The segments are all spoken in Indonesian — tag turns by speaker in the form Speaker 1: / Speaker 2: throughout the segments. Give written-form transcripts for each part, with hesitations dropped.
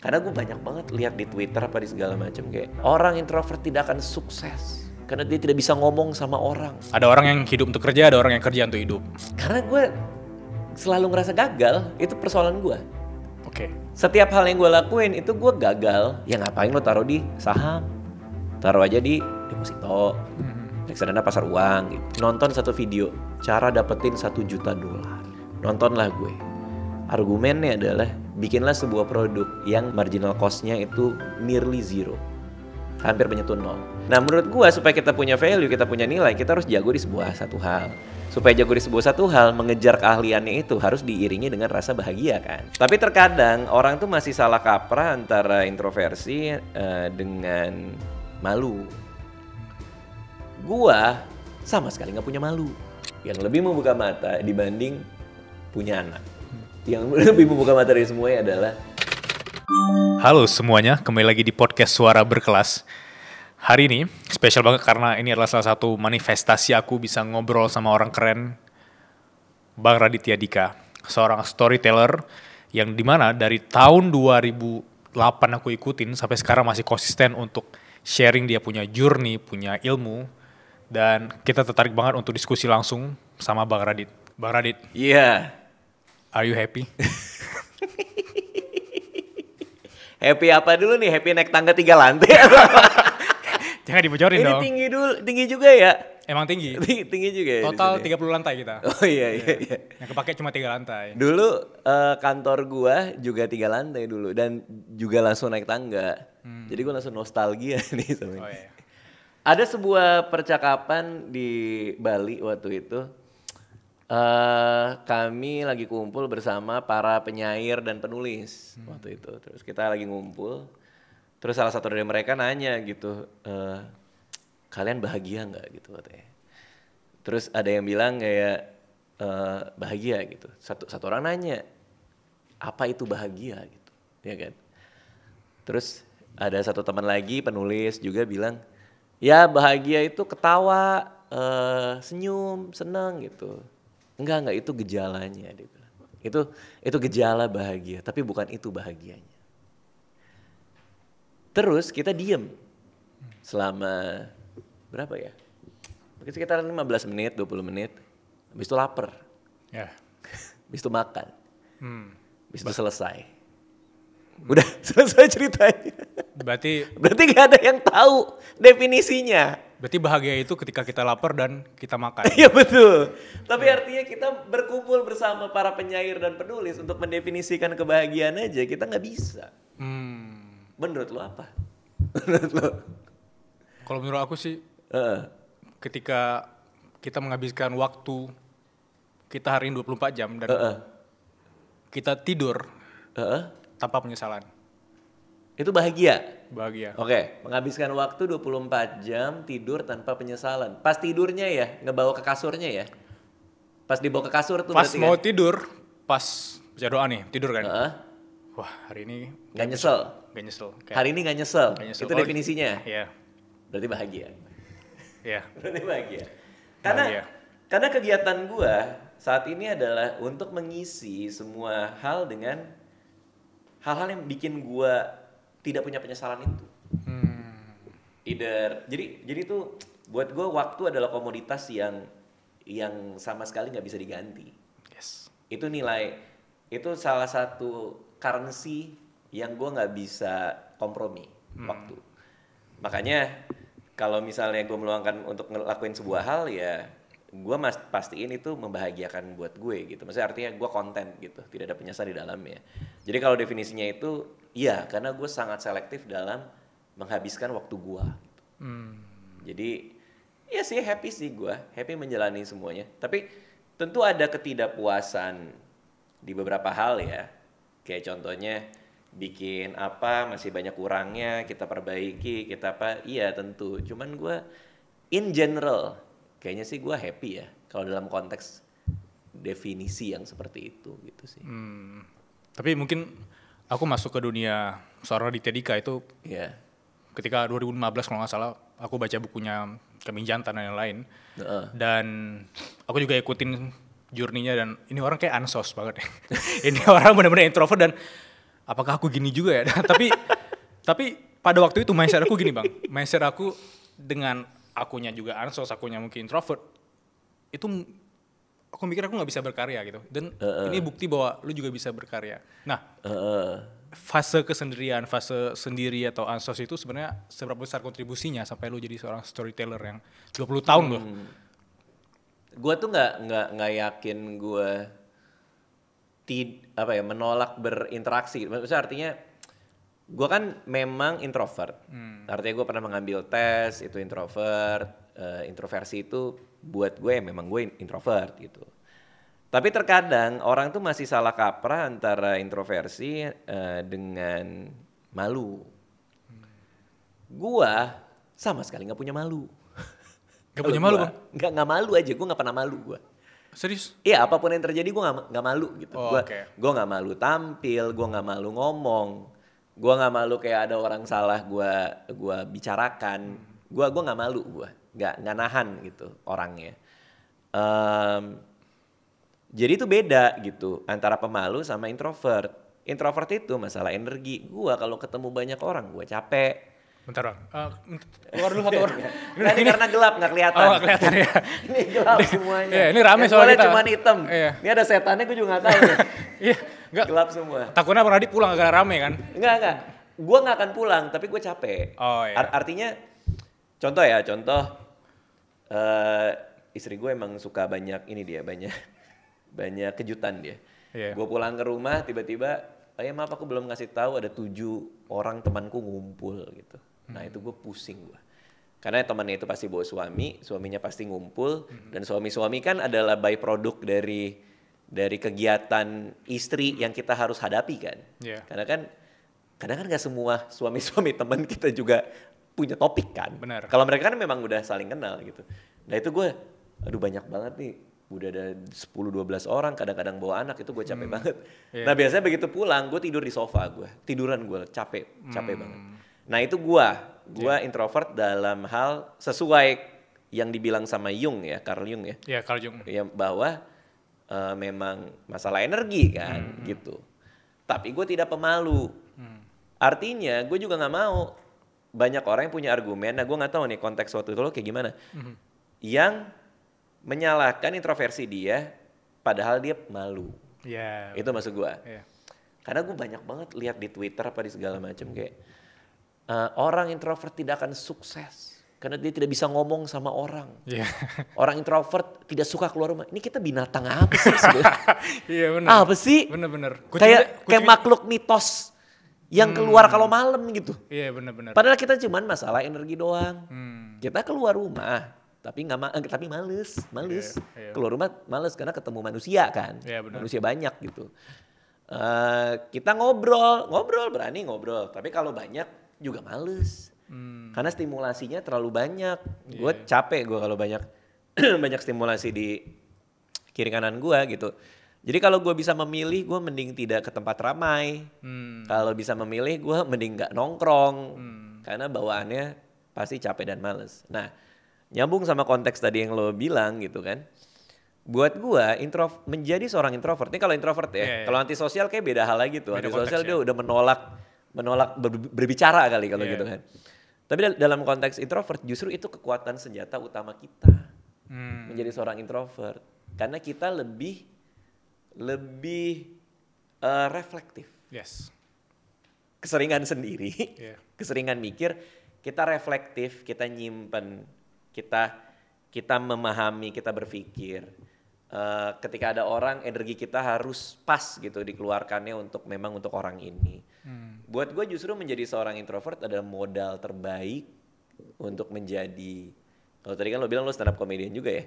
Speaker 1: Karena gue banyak banget lihat di Twitter apa di segala macam kayak orang introvert tidak akan sukses karena dia tidak bisa ngomong sama orang.
Speaker 2: Ada orang yang hidup untuk kerja, ada orang yang kerja untuk hidup.
Speaker 1: Karena gue selalu ngerasa gagal, itu persoalan gue.
Speaker 2: Oke.
Speaker 1: Setiap hal yang gue lakuin itu gue gagal. Ya ngapain lo taruh di saham? Taruh aja di deposito. Reksadana pasar uang gitu. Nonton satu video, cara dapetin $1 juta. Nontonlah gue. Argumennya adalah bikinlah sebuah produk yang marginal cost-nya itu nearly zero. Hampir menyentuh nol. Nah menurut gue supaya kita punya value, kita punya nilai, kita harus jago di sebuah satu hal. Supaya jago di sebuah satu hal, mengejar keahliannya itu harus diiringi dengan rasa bahagia kan. Tapi terkadang orang tuh masih salah kaprah antara introversi dengan malu. Gua sama sekali gak punya malu. Yang lebih membuka mata dibanding punya anak. Yang lebih membuka mata dari semuanya adalah
Speaker 2: Halo semuanya, kembali lagi di podcast Suara Berkelas. Hari ini spesial banget karena ini adalah salah satu manifestasi aku bisa ngobrol sama orang keren, Bang Raditya Dika, seorang storyteller yang dimana dari tahun 2008 aku ikutin sampai sekarang masih konsisten untuk sharing dia punya journey, punya ilmu, dan kita tertarik banget untuk diskusi langsung sama Bang Radit. Bang Radit,
Speaker 1: iya.
Speaker 2: are you happy?
Speaker 1: Happy apa dulu nih? Happy naik tangga 3 lantai?
Speaker 2: Jangan dibocorin dong.
Speaker 1: Ini tinggi dulu, tinggi juga ya?
Speaker 2: Emang tinggi.
Speaker 1: Tinggi juga ya?
Speaker 2: Total 30 lantai kita.
Speaker 1: Oh iya.
Speaker 2: Yang kepake cuma 3 lantai.
Speaker 1: Dulu kantor gua juga 3 lantai dulu dan juga langsung naik tangga. Jadi gua langsung nostalgia nih sama ini.
Speaker 2: Oh iya.
Speaker 1: Ada sebuah percakapan di Bali waktu itu. Kami lagi kumpul bersama para penyair dan penulis waktu itu. Terus kita lagi ngumpul. Terus salah satu dari mereka nanya gitu, kalian bahagia nggak gitu katanya. Terus ada yang bilang kayak bahagia gitu. Satu orang nanya, apa itu bahagia gitu, ya kan? Terus ada satu teman lagi penulis juga bilang, ya bahagia itu ketawa, senyum, senang gitu. Enggak, itu gejalanya dia bilang. Itu gejala bahagia, tapi bukan itu bahagianya. Terus kita diem selama berapa ya? Mungkin sekitar 15 menit, 20 menit. Habis itu lapar.
Speaker 2: Ya.
Speaker 1: Habis itu makan. Habis itu selesai. Udah selesai ceritanya.
Speaker 2: Berarti
Speaker 1: gak ada yang tahu definisinya.
Speaker 2: Berarti bahagia itu ketika kita lapar dan kita makan.
Speaker 1: Iya betul. Tapi artinya kita berkumpul bersama para penyair dan penulis untuk mendefinisikan kebahagiaan aja kita nggak bisa. Menurut lo apa? Menurut lo?
Speaker 2: Kalau menurut aku sih, ketika kita menghabiskan waktu kita hari ini 24 jam dan kita tidur tanpa penyesalan.
Speaker 1: Itu bahagia.
Speaker 2: Bahagia.
Speaker 1: Oke, menghabiskan waktu 24 jam tidur tanpa penyesalan. Pas tidurnya ya, ngebawa ke kasurnya ya. Pas dibawa ke kasur tuh
Speaker 2: Pas
Speaker 1: berarti
Speaker 2: mau
Speaker 1: kan?
Speaker 2: tidur, pas baca doa nih, tidur kan. Wah, hari ini
Speaker 1: Gak nyesel.
Speaker 2: gak nyesel. Kayak
Speaker 1: Hari ini gak nyesel.
Speaker 2: gak nyesel.
Speaker 1: Itu definisinya.
Speaker 2: Iya.
Speaker 1: Berarti bahagia.
Speaker 2: Iya.
Speaker 1: Berarti bahagia.
Speaker 2: Bahagia.
Speaker 1: Karena kegiatan gua saat ini adalah untuk mengisi semua hal dengan hal-hal yang bikin gua tidak punya penyesalan itu. Jadi tuh buat gua waktu adalah komoditas yang sama sekali nggak bisa diganti.
Speaker 2: Yes.
Speaker 1: Itu salah satu currency yang gua nggak bisa kompromi waktu. Makanya kalau misalnya gue meluangkan untuk ngelakuin sebuah hal ya gue pastiin itu membahagiakan buat gue gitu. Maksudnya artinya gue konten gitu, tidak ada penyesalan di dalamnya. Jadi kalau definisinya itu iya, karena gue sangat selektif dalam menghabiskan waktu gue. Jadi ya sih gue happy menjalani semuanya. Tapi tentu ada ketidakpuasan di beberapa hal ya. Kayak contohnya bikin apa masih banyak kurangnya, kita perbaiki, kita apa, iya tentu. Cuman gue in general kayaknya sih gue happy ya kalau dalam konteks definisi yang seperti itu gitu sih.
Speaker 2: Tapi mungkin aku masuk ke dunia seorang Raditya Dika itu ketika 2015 kalau nggak salah aku baca bukunya Keming Jantan dan lain-lain. Dan aku juga ikutin journey-nya dan ini orang kayak ansos banget. Ini orang benar-benar introvert dan apakah aku gini juga ya? tapi pada waktu itu mindset aku gini bang, mindset aku dengan akunya juga ansos, akunya mungkin introvert, itu aku mikir aku nggak bisa berkarya gitu. Dan ini bukti bahwa lu juga bisa berkarya. Nah, fase kesendirian, fase sendiri atau ansos itu sebenarnya seberapa besar kontribusinya sampai lu jadi seorang storyteller yang 20 tahun loh.
Speaker 1: Gue tuh nggak yakin gue menolak berinteraksi. Maksudnya artinya gue kan memang introvert. Artinya gue pernah mengambil tes itu introvert. Introversi itu buat gue memang gue introvert gitu. Tapi terkadang orang tuh masih salah kaprah antara introversi dengan malu. Gua sama sekali nggak punya malu.
Speaker 2: Gak punya malu bang?
Speaker 1: Nggak malu aja, gue nggak pernah malu gue.
Speaker 2: Serius?
Speaker 1: Iya, apapun yang terjadi gue nggak malu gitu. Gue nggak malu tampil, gue nggak malu ngomong, gue nggak malu kayak ada orang salah gue bicarakan. Gue nggak malu, gue nggak nahan gitu orangnya. Jadi itu beda gitu antara pemalu sama introvert. Introvert itu masalah energi. Gue kalau ketemu banyak orang gue capek.
Speaker 2: Bentar bang, keluar dulu satu orang.
Speaker 1: Ini karena gelap nggak kelihatan.
Speaker 2: Oh nggak kelihatan ya.
Speaker 1: Ini gelap semuanya.
Speaker 2: Iya, ini rame soalnya kita.
Speaker 1: Cuma hitam.
Speaker 2: Iya.
Speaker 1: Ini ada setannya gue juga nggak tahu.
Speaker 2: Iya, nggak.
Speaker 1: Gelap semua.
Speaker 2: Takutnya Bang Radit pulang agak rame kan?
Speaker 1: Enggak. Gue nggak akan pulang, tapi gue capek.
Speaker 2: Oh iya.
Speaker 1: Artinya, contoh istri gue emang suka banyak banyak kejutan dia.
Speaker 2: Yeah.
Speaker 1: Gue pulang ke rumah tiba-tiba, maaf aku belum ngasih tahu ada 7 orang temanku ngumpul gitu. Nah itu gue pusing gue. Karena temannya itu pasti bawa suaminya pasti ngumpul. Dan suami-suami kan adalah byproduct dari kegiatan istri yang kita harus hadapi kan. Yeah. Karena kan kadang kan gak semua suami-suami teman kita juga punya topik kan.
Speaker 2: Benar.
Speaker 1: Kalau mereka kan memang udah saling kenal gitu. Nah itu gue, aduh banyak banget nih. Udah ada 10-12 orang, kadang-kadang bawa anak, itu gue capek banget. Yeah. Nah biasanya begitu pulang, gue tidur di sofa tiduran gue, capek banget. Nah itu gue introvert dalam hal sesuai yang dibilang sama Jung ya, Carl Jung ya.
Speaker 2: Iya, Carl Jung.
Speaker 1: Ya, bahwa memang masalah energi kan gitu. Tapi gue tidak pemalu. Artinya gue juga gak mau banyak orang yang punya argumen, nah gue gak tahu nih konteks waktu itu lo kayak gimana. Yang menyalahkan introversi dia, padahal dia malu.
Speaker 2: Yeah.
Speaker 1: Itu maksud gue.
Speaker 2: Yeah.
Speaker 1: Karena gue banyak banget lihat di Twitter apa di segala macam kayak orang introvert tidak akan sukses karena dia tidak bisa ngomong sama orang. Yeah. Orang introvert tidak suka keluar rumah. Ini kita binatang apa sih sebenarnya?
Speaker 2: Iya benar.
Speaker 1: Apa sih?
Speaker 2: Bener.
Speaker 1: Kayak makhluk mitos yang keluar kalau malam gitu.
Speaker 2: Iya benar.
Speaker 1: Padahal kita cuman masalah energi doang. Kita keluar rumah. Tapi males. Yeah. Keluar rumah males karena ketemu manusia kan. Yeah, manusia banyak gitu. Kita ngobrol berani ngobrol. Tapi kalau banyak juga males. Karena stimulasinya terlalu banyak. Gue capek kalau banyak banyak stimulasi di kiri kanan gue gitu. Jadi kalau gue bisa memilih, gue mending tidak ke tempat ramai. Kalau bisa memilih, gue mending gak nongkrong. Karena bawaannya pasti capek dan males. Nah, nyambung sama konteks tadi yang lo bilang gitu kan. Buat gue menjadi seorang introvert. Ini kalau introvert ya. Kalau antisosial kayak beda hal lagi tuh. Antisosial dia udah menolak berbicara kali kalau gitu kan. Tapi dalam konteks introvert justru itu kekuatan senjata utama kita. Menjadi seorang introvert. Karena kita lebih reflektif.
Speaker 2: Yes.
Speaker 1: Keseringan sendiri. Keseringan mikir. Kita reflektif. Kita nyimpen. Kita memahami, kita berpikir. Ketika ada orang, energi kita harus pas gitu dikeluarkannya untuk orang ini. Buat gue justru menjadi seorang introvert adalah modal terbaik untuk menjadi. Kalau tadi kan lo bilang lo stand up comedian juga ya.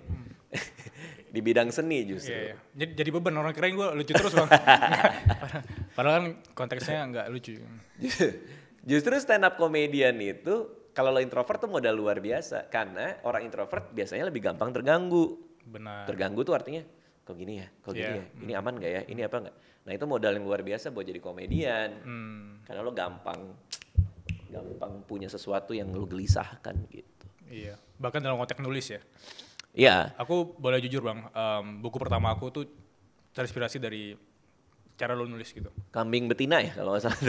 Speaker 1: Di bidang seni justru.
Speaker 2: Iya. Jadi beban orang kirain gue lucu terus bang. Padahal kan konteksnya nggak lucu.
Speaker 1: Justru stand up comedian itu kalau lo introvert tuh modal luar biasa. Karena orang introvert biasanya lebih gampang terganggu.
Speaker 2: Benar.
Speaker 1: Terganggu tuh artinya, kok gini ya? Ini aman gak ya? Ini apa gak? Nah itu modal yang luar biasa buat jadi komedian. Karena lo gampang punya sesuatu yang lo gelisahkan gitu.
Speaker 2: Iya, bahkan dalam konteks nulis ya.
Speaker 1: Iya.
Speaker 2: Aku boleh jujur bang, buku pertama aku tuh terinspirasi dari cara lo nulis gitu?
Speaker 1: Kambing betina ya kalau nggak salah.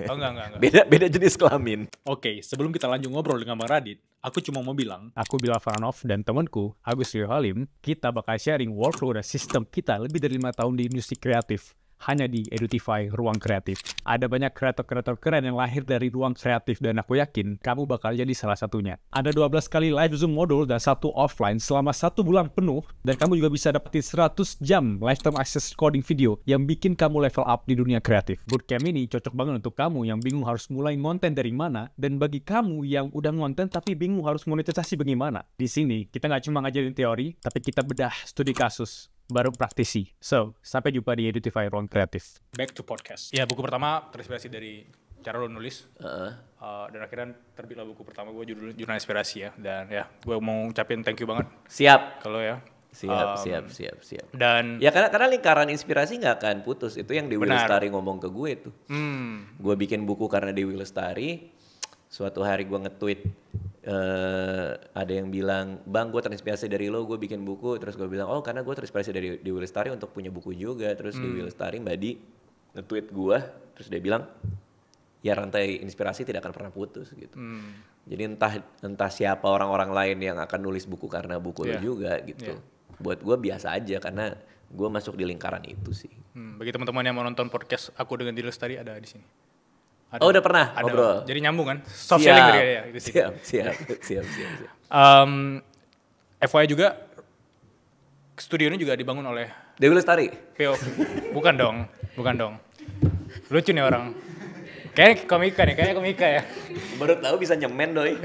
Speaker 2: Oh enggak.
Speaker 1: Beda jenis kelamin.
Speaker 2: Oke, sebelum kita lanjut ngobrol dengan Bang Radit, aku cuma mau bilang, aku Bilal Faranov dan temanku, Agus Rio Halim, kita bakal sharing workflow dan sistem kita lebih dari 5 tahun di industri kreatif. Hanya di Edutify Ruang Kreatif. Ada banyak kreator-kreator keren yang lahir dari ruang kreatif dan aku yakin kamu bakal jadi salah satunya. Ada 12 kali live Zoom modul dan 1 offline selama 1 bulan penuh dan kamu juga bisa dapetin 100 jam lifetime access recording video yang bikin kamu level up di dunia kreatif. Bootcamp ini cocok banget untuk kamu yang bingung harus mulai konten dari mana dan bagi kamu yang udah ngonten tapi bingung harus monetisasi bagaimana. Di sini kita nggak cuma ngajarin teori, tapi kita bedah studi kasus baru praktisi. So, sampai jumpa di Edutify Ruang Kreatif. Back to podcast. Ya, buku pertama terinspirasi dari cara lo nulis. Dan akhirnya terbitlah buku pertama gue judul Inspirasi ya. Dan ya, gue mau ucapin thank you banget.
Speaker 1: Siap.
Speaker 2: Kalau ya.
Speaker 1: Siap.
Speaker 2: Dan
Speaker 1: ya karena lingkaran inspirasi nggak akan putus. Itu yang Dewi Lestari ngomong ke gue tuh. Gue bikin buku karena Dewi Lestari. Suatu hari gue nge-tweet, ada yang bilang, Bang gue terinspirasi dari lo, gue bikin buku. Terus gue bilang, oh karena gue terinspirasi dari Dewi Lestari untuk punya buku juga. Terus Dewi Lestari, Mbak Di, nge-tweet gue. Terus dia bilang, ya rantai inspirasi tidak akan pernah putus gitu. Jadi entah siapa orang-orang lain yang akan nulis buku karena buku lo juga gitu. Buat gue biasa aja karena gue masuk di lingkaran itu sih.
Speaker 2: Bagi teman-teman yang mau nonton podcast aku dengan Dewi Lestari ada di sini. Ada,
Speaker 1: udah pernah ngobrol?
Speaker 2: Jadi nyambung kan? Soft selling ya di sini.
Speaker 1: Siap.
Speaker 2: FYI juga, studio ini juga dibangun oleh
Speaker 1: Dewi Lestari?
Speaker 2: POV. Bukan dong. Lucu nih orang. Kayaknya komika ya.
Speaker 1: Baru tahu bisa nyemen doi.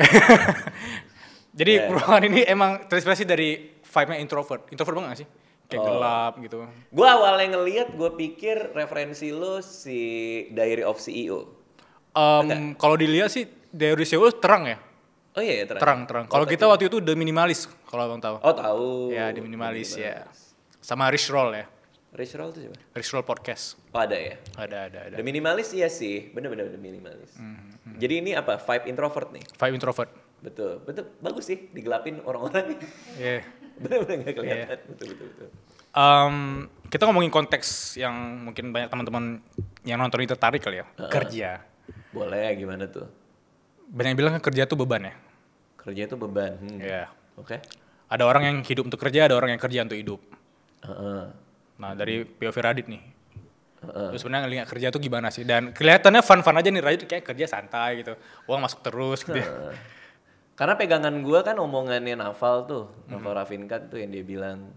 Speaker 2: Jadi ruangan ini emang terinspirasi dari vibe-nya introvert. Introvert banget gak sih? Kayak gelap gitu.
Speaker 1: Gue awalnya ngeliat, gue pikir referensi lo si Diary of CEO.
Speaker 2: Kalau dilihat sih Diary of CEO terang ya.
Speaker 1: Oh iya terang.
Speaker 2: Kalau kita waktu itu The Minimalist, kalau abang tahu.
Speaker 1: Oh tahu.
Speaker 2: Ya The Minimalist ya. Sama Rich Roll ya.
Speaker 1: Rich Roll itu siapa?
Speaker 2: Rich Roll podcast.
Speaker 1: Oh ada ya?
Speaker 2: Ada.
Speaker 1: The Minimalist iya sih, bener The Minimalist. Jadi ini apa? Vibe introvert nih?
Speaker 2: Vibe introvert.
Speaker 1: Betul, bagus sih digelapin orang-orang.
Speaker 2: Iya.
Speaker 1: Bener-bener gak kelihatan, betul.
Speaker 2: Kita ngomongin konteks yang mungkin banyak teman-teman yang nonton ini tertarik kali ya. Kerja.
Speaker 1: Boleh, gimana tuh?
Speaker 2: Banyak yang bilang kerja tuh beban ya?
Speaker 1: Kerja itu beban.
Speaker 2: Iya.
Speaker 1: Oke.
Speaker 2: Ada orang yang hidup untuk kerja, ada orang yang kerja untuk hidup. Nah dari POV Radit nih. Terus sebenarnya ngelihat kerja tuh gimana sih? Dan kelihatannya fun-fun aja nih, Radit kayak kerja santai gitu. Uang masuk terus gitu ya.
Speaker 1: Karena pegangan gue kan omongannya Naval tuh. Naval Ravinkan tuh yang dia bilang,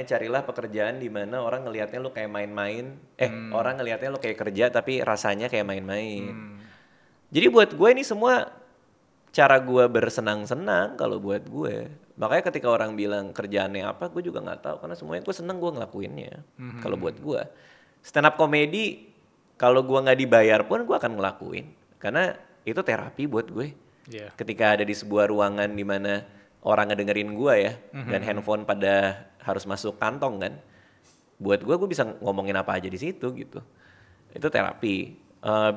Speaker 1: carilah pekerjaan di mana orang ngelihatnya lu kayak main-main. Orang ngelihatnya lu kayak kerja tapi rasanya kayak main-main. Jadi buat gue ini semua cara gue bersenang-senang kalau buat gue. Makanya ketika orang bilang kerjaannya apa, gue juga nggak tahu karena semuanya gue seneng gue ngelakuinnya. Kalau buat gue, stand up comedy kalau gue nggak dibayar pun gue akan ngelakuin karena itu terapi buat gue. Ketika ada di sebuah ruangan di mana orang ngedengerin gue ya, dan handphone pada harus masuk kantong kan, buat gue bisa ngomongin apa aja di situ gitu. Itu terapi.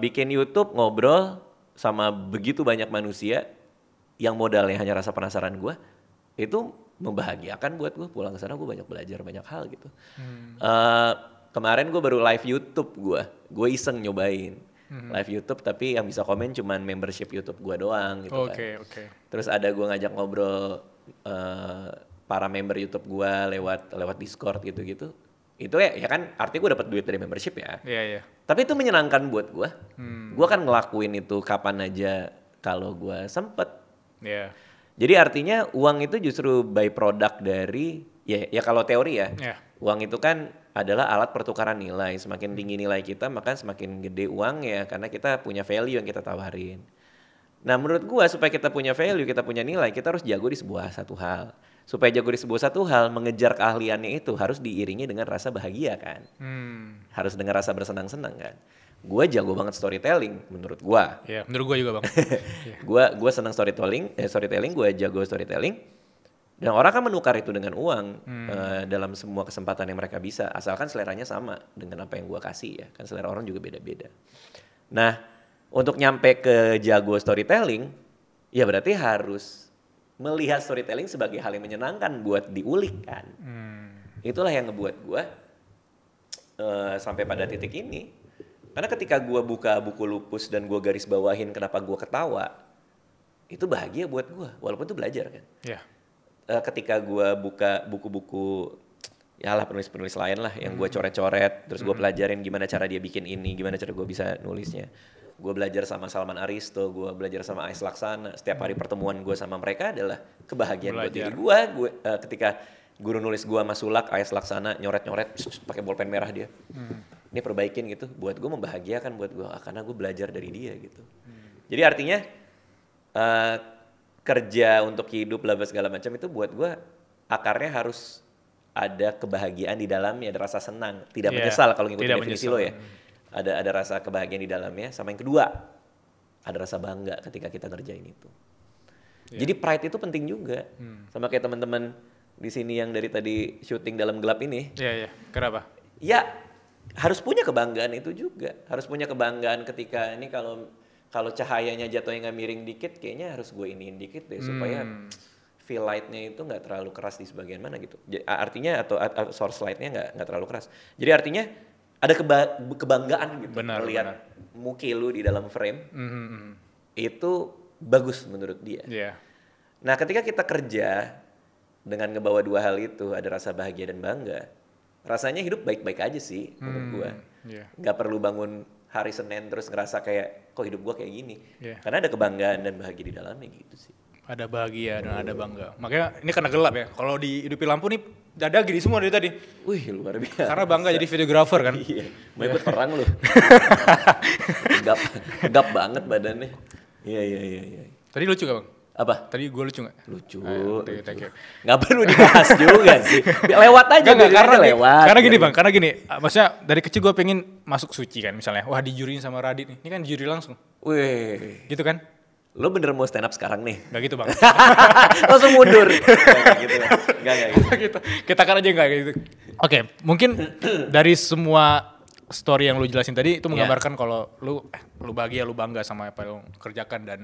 Speaker 1: Bikin YouTube ngobrol sama begitu banyak manusia yang modalnya hanya rasa penasaran gue, itu membahagiakan buat gue. Pulang ke sana gue banyak belajar banyak hal gitu. Kemarin gue baru live YouTube gue iseng nyobain live YouTube tapi yang bisa komen cuman membership YouTube gue doang gitu kan. Terus ada gue ngajak ngobrol para member YouTube gue lewat Discord gitu-gitu. Itu ya kan artinya gue dapat duit dari membership ya. Tapi itu menyenangkan buat gue. Gue kan ngelakuin itu kapan aja kalau gue sempet. Jadi artinya uang itu justru byproduct dari ya kalau teori ya. Uang itu kan adalah alat pertukaran nilai. Semakin tinggi nilai kita, maka semakin gede uang ya karena kita punya value yang kita tawarin. Nah menurut gua supaya kita punya value, kita punya nilai, kita harus jago di sebuah satu hal. Supaya jago di sebuah satu hal, mengejar keahliannya itu harus diiringi dengan rasa bahagia kan. Harus dengan rasa bersenang-senang kan. Gua jago banget storytelling menurut gua.
Speaker 2: Menurut gua juga bang.
Speaker 1: Gua senang storytelling, gua jago storytelling. Dan orang kan menukar itu dengan uang dalam semua kesempatan yang mereka bisa. Asalkan seleranya sama dengan apa yang gue kasih ya. Kan selera orang juga beda-beda. Nah untuk nyampe ke jago storytelling, ya berarti harus melihat storytelling sebagai hal yang menyenangkan buat diulik kan. Itulah yang ngebuat gue sampai pada titik ini. Karena ketika gue buka buku lupus dan gue garis bawahin kenapa gue ketawa, itu bahagia buat gue, walaupun itu belajar kan.
Speaker 2: Yeah.
Speaker 1: Ketika gue buka buku-buku, ya lah penulis-penulis lain lah yang gue coret-coret, terus gue pelajarin gimana cara dia bikin ini, gimana cara gue bisa nulisnya. Gue belajar sama Salman Aristo, gue belajar sama Ais Laksana. Setiap hari pertemuan gue sama mereka adalah kebahagiaan buat diri gue. Ketika guru nulis gue sama Sulak, Ais Laksana nyoret-nyoret pakai bolpen merah dia. Ini perbaikin gitu, buat gue membahagiakan buat gue, karena gue belajar dari dia gitu. Jadi artinya kerja untuk hidup bla bla segala macam itu buat gue akarnya harus ada kebahagiaan di dalamnya, ada rasa senang, tidak menyesal kalau ngikutin definisi lo ya. Ada rasa kebahagiaan di dalamnya, sama yang kedua ada rasa bangga ketika kita ngerjain itu. Jadi pride itu penting juga. Sama kayak teman-teman di sini yang dari tadi syuting dalam gelap ini.
Speaker 2: Iya. Kenapa?
Speaker 1: Ya harus punya kebanggaan itu juga. Harus punya kebanggaan ketika ini kalau cahayanya jatuhnya nggak miring dikit, kayaknya harus gue iniin dikit deh supaya feel light-nya itu nggak terlalu keras di sebagian mana gitu. Artinya atau source light-nya nggak terlalu keras. Jadi artinya ada kebanggaan gitu melihat muki lu di dalam frame. Itu bagus menurut dia.
Speaker 2: Yeah.
Speaker 1: Nah, ketika kita kerja dengan ngebawa dua hal itu, ada rasa bahagia dan bangga. Rasanya hidup baik-baik aja sih menurut gua. Gak perlu bangun hari Senin terus ngerasa kayak kok hidup gua kayak gini. Karena ada kebanggaan dan bahagia di dalamnya gitu sih.
Speaker 2: Ada bahagia dan ada bangga. Makanya ini karena gelap ya. Kalau dihidupi lampu nih dada gini semua dari tadi.
Speaker 1: Wih, luar biasa.
Speaker 2: Karena bangga jadi videografer kan.
Speaker 1: Iya. Mau ikut perang lu. Tegap banget badannya. Iya.
Speaker 2: Tadi lucu gak Bang?
Speaker 1: Apa?
Speaker 2: Tadi gue lucu gak?
Speaker 1: Lucu.
Speaker 2: Thank you.
Speaker 1: Gak perlu dibahas juga sih. Lewat aja.
Speaker 2: Karena gini Bang, maksudnya dari kecil gue pengen masuk suci kan misalnya. Wah dijuriin sama Radit nih. Ini kan juri langsung.
Speaker 1: Wih.
Speaker 2: Gitu kan?
Speaker 1: Lo bener mau stand up sekarang nih?
Speaker 2: Gak gitu Bang.
Speaker 1: Langsung mundur. Gak gitu.
Speaker 2: Gitu. Kita kan aja gak gitu. Oke, mungkin dari semua story yang lu jelasin tadi itu menggambarkan kalau lu bahagia, lu bangga sama apa yang lu kerjakan dan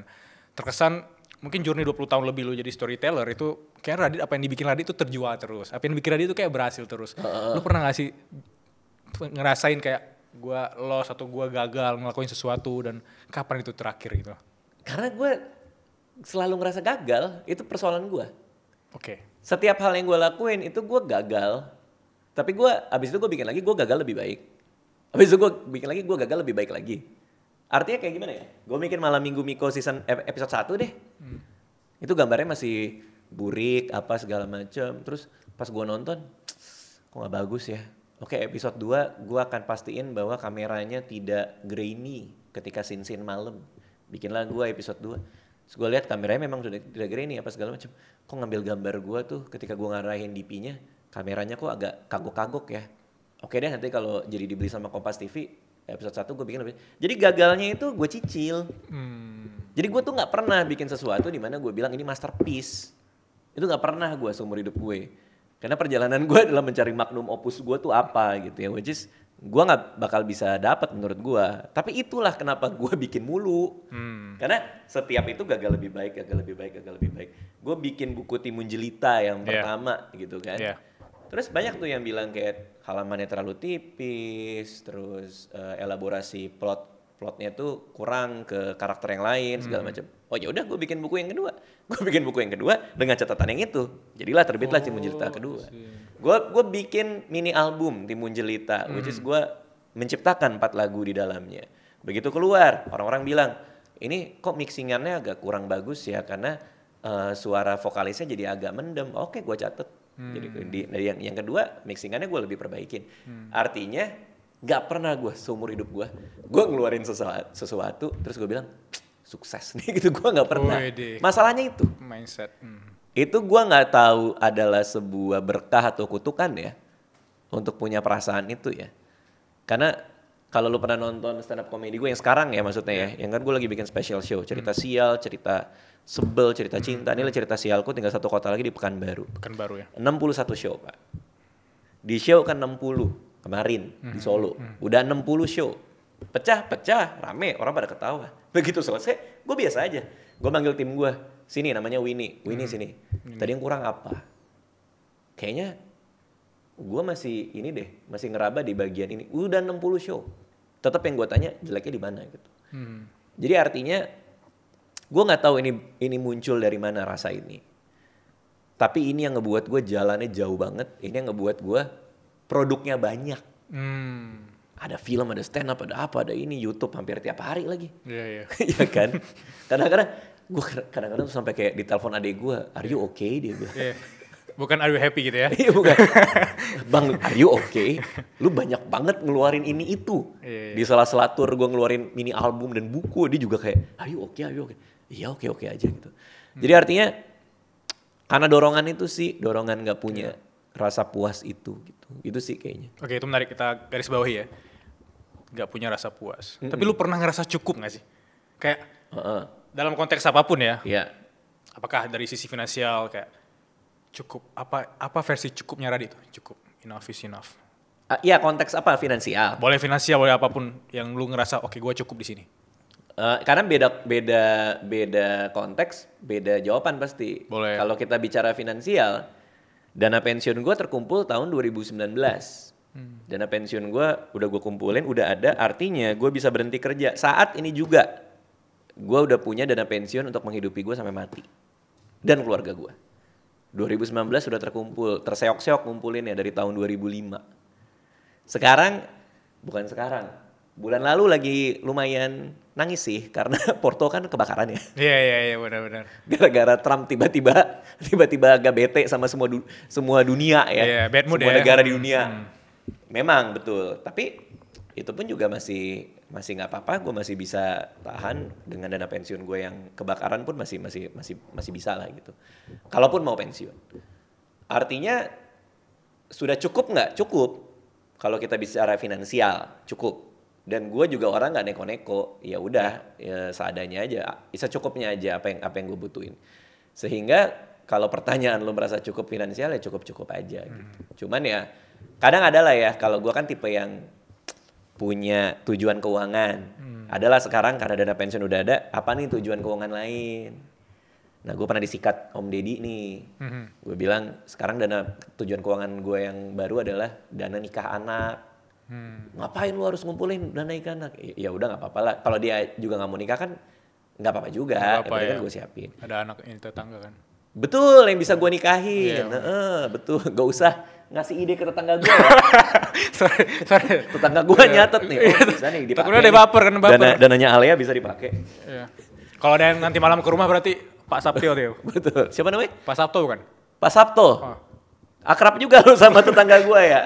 Speaker 2: terkesan mungkin journey 20 tahun lebih lu jadi storyteller itu kayak Radit, apa yang dibikin Radit itu terjual terus. Apa yang dibikin Radit itu kayak berhasil terus. Lu pernah gak sih ngerasain kayak gua lost atau gua gagal ngelakuin sesuatu dan kapan itu terakhir gitu?
Speaker 1: Karena gue selalu ngerasa gagal, itu persoalan gue.
Speaker 2: Oke.
Speaker 1: Setiap hal yang gue lakuin itu gue gagal. Tapi abis itu gue bikin lagi, gue gagal lebih baik. Abis itu gue bikin lagi, gue gagal lebih baik lagi. Artinya kayak gimana ya? Gue bikin Malam Minggu Miko episode 1 deh. Itu gambarnya masih burik, apa segala macam. Terus pas gue nonton, kok gak bagus ya? Oke, episode 2 gue akan pastiin bahwa kameranya tidak grainy ketika scene-scene malam. Bikinlah gue episode 2. Terus gue lihat kameranya memang sudah tidak grainy apa segala macam. Kok ngambil gambar gue tuh ketika gue ngarahin DP-nya, kameranya kok agak kagok-kagok ya. Oke deh, nanti kalau jadi dibeli sama Kompas TV, episode 1 gue bikin lebih. Jadi gagalnya itu gue cicil. Jadi gue tuh gak pernah bikin sesuatu di mana gue bilang ini masterpiece. Itu gak pernah gue seumur hidup gue. Karena perjalanan gue adalah mencari magnum opus gue tuh apa gitu ya. Which is gue gak bakal bisa dapat menurut gue. Tapi itulah kenapa gue bikin mulu. Karena setiap itu gagal lebih baik. Gue bikin buku Timun Jelita yang pertama gitu kan. Terus banyak tuh yang bilang kayak halamannya terlalu tipis. Terus elaborasi plotnya tuh kurang ke karakter yang lain segala macam. Oh ya udah gue bikin buku yang kedua. Dengan catatan yang itu. Jadilah terbitlah Timun Jelita kedua. Gue bikin mini album Timun Jelita, which is gue menciptakan 4 lagu di dalamnya. Begitu keluar, orang-orang bilang, ini kok mixingannya agak kurang bagus ya, karena suara vokalisnya jadi agak mendem. Oke, gue catet. Jadi dari yang kedua, mixingannya gue lebih perbaikin. Artinya, gak pernah gue seumur hidup gue ngeluarin sesuatu, terus gue bilang, sukses nih gitu, gue gak pernah. Masalahnya itu.
Speaker 2: Mindset.
Speaker 1: Itu gue nggak tahu adalah sebuah berkah atau kutukan ya untuk punya perasaan itu ya. Karena kalau lu pernah nonton stand up comedy gue yang sekarang ya maksudnya ya, yang kan gue lagi bikin special show, cerita sial, cerita sebel, cerita cinta. Ini lah cerita sialku, tinggal 1 kota lagi di Pekanbaru. Pekanbaru ya. 61 show Pak. Di show kan 60 kemarin di Solo. Udah 60 show. Pecah, rame, orang pada ketawa. Begitu selesai, gue biasa aja. Gue manggil tim gue. Sini namanya Winnie sini. Tadi yang kurang apa? Kayaknya gue masih ini deh, masih ngeraba di bagian ini. Udah 60 show. Tetap yang gue tanya jeleknya di mana gitu. Jadi artinya gue nggak tahu ini muncul dari mana rasa ini. Tapi ini yang ngebuat gue jalannya jauh banget. Ini yang ngebuat gue produknya banyak. Ada film, ada stand up, ada apa, ada ini YouTube hampir tiap hari lagi.
Speaker 2: Iya.
Speaker 1: Iya kan? Kadang-kadang gue kadang-kadang tuh sampai kayak ditelepon adek gue, are you okay dia bilang.
Speaker 2: Iya. Bukan are you happy gitu ya?
Speaker 1: Iya bukan. Bang, are you okay? Lu banyak banget ngeluarin ini itu.
Speaker 2: Iya.
Speaker 1: Di sela-sela tour gue ngeluarin mini album dan buku, dia juga kayak are you okay? Iya oke aja gitu. Jadi artinya karena dorongan itu sih, dorongan nggak punya rasa puas itu gitu. Itu sih kayaknya.
Speaker 2: Oke, itu menarik, kita garis bawahi ya. Gak punya rasa puas. Tapi lu pernah ngerasa cukup gak sih? Kayak dalam konteks apapun ya.
Speaker 1: Iya.
Speaker 2: Apakah dari sisi finansial kayak cukup, apa versi cukupnya Radit itu? Cukup, enough is enough.
Speaker 1: Iya, konteks apa? Finansial.
Speaker 2: Boleh finansial, boleh apapun yang lu ngerasa oke, gue cukup di sini.
Speaker 1: Karena beda konteks, beda jawaban pasti.
Speaker 2: Boleh.
Speaker 1: Kalau kita bicara finansial, dana pensiun gue terkumpul tahun 2019. Dana pensiun gue udah gue kumpulin, udah ada. Artinya gue bisa berhenti kerja. Saat ini juga gue udah punya dana pensiun untuk menghidupi gue sampai mati. Dan keluarga gue. 2019 sudah terkumpul, terseok-seok ngumpulin ya dari tahun 2005. Bukan sekarang. Bulan lalu lagi lumayan nangis sih karena Porto kan kebakaran ya.
Speaker 2: Iya benar.
Speaker 1: Gara-gara Trump tiba-tiba agak bete sama semua dunia ya.
Speaker 2: Iya, bad mood
Speaker 1: semua
Speaker 2: ya.
Speaker 1: negara di dunia. Memang betul. Tapi itu pun juga masih nggak apa-apa. Gue masih bisa tahan dengan dana pensiun gue yang kebakaran pun masih bisa lah gitu. Kalaupun mau pensiun. Artinya sudah cukup nggak? Cukup. Kalau kita bicara finansial cukup. Dan gue juga orang nggak neko-neko, ya udah ya seadanya aja, secukupnya aja apa yang gue butuhin. Sehingga kalau pertanyaan lo merasa cukup finansial ya cukup aja gitu. Cuman ya kadang ada lah ya, kalau gue kan tipe yang punya tujuan keuangan. Adalah sekarang karena dana pensiun udah ada, apa nih tujuan keuangan lain? Nah gue pernah disikat Om Deddy nih, gue bilang sekarang tujuan keuangan gue yang baru adalah dana nikah anak. Ngapain lu harus ngumpulin dana nikah anak? Ya udah nggak apa-apa lah. Kalau dia juga nggak mau nikah kan nggak apa-apa juga. Yang penting kan gue siapin.
Speaker 2: Ada anak ini tetangga kan.
Speaker 1: Betul, yang bisa gue nikahin.
Speaker 2: Iya.
Speaker 1: Betul, gak usah ngasih ide ke tetangga gue.
Speaker 2: sorry.
Speaker 1: Tetangga gue nyatet nih. Oh, bisa nih dipakai.
Speaker 2: Takutnya dia baper kan
Speaker 1: Dananya Alea bisa dipakai.
Speaker 2: Iya. Kalau ada yang nanti malam ke rumah berarti Pak Sabto tuh.
Speaker 1: Betul. Siapa namanya?
Speaker 2: Pak Sabto bukan?
Speaker 1: Pak Sabto.
Speaker 2: Oh.
Speaker 1: Akrab juga lu sama tetangga gue ya.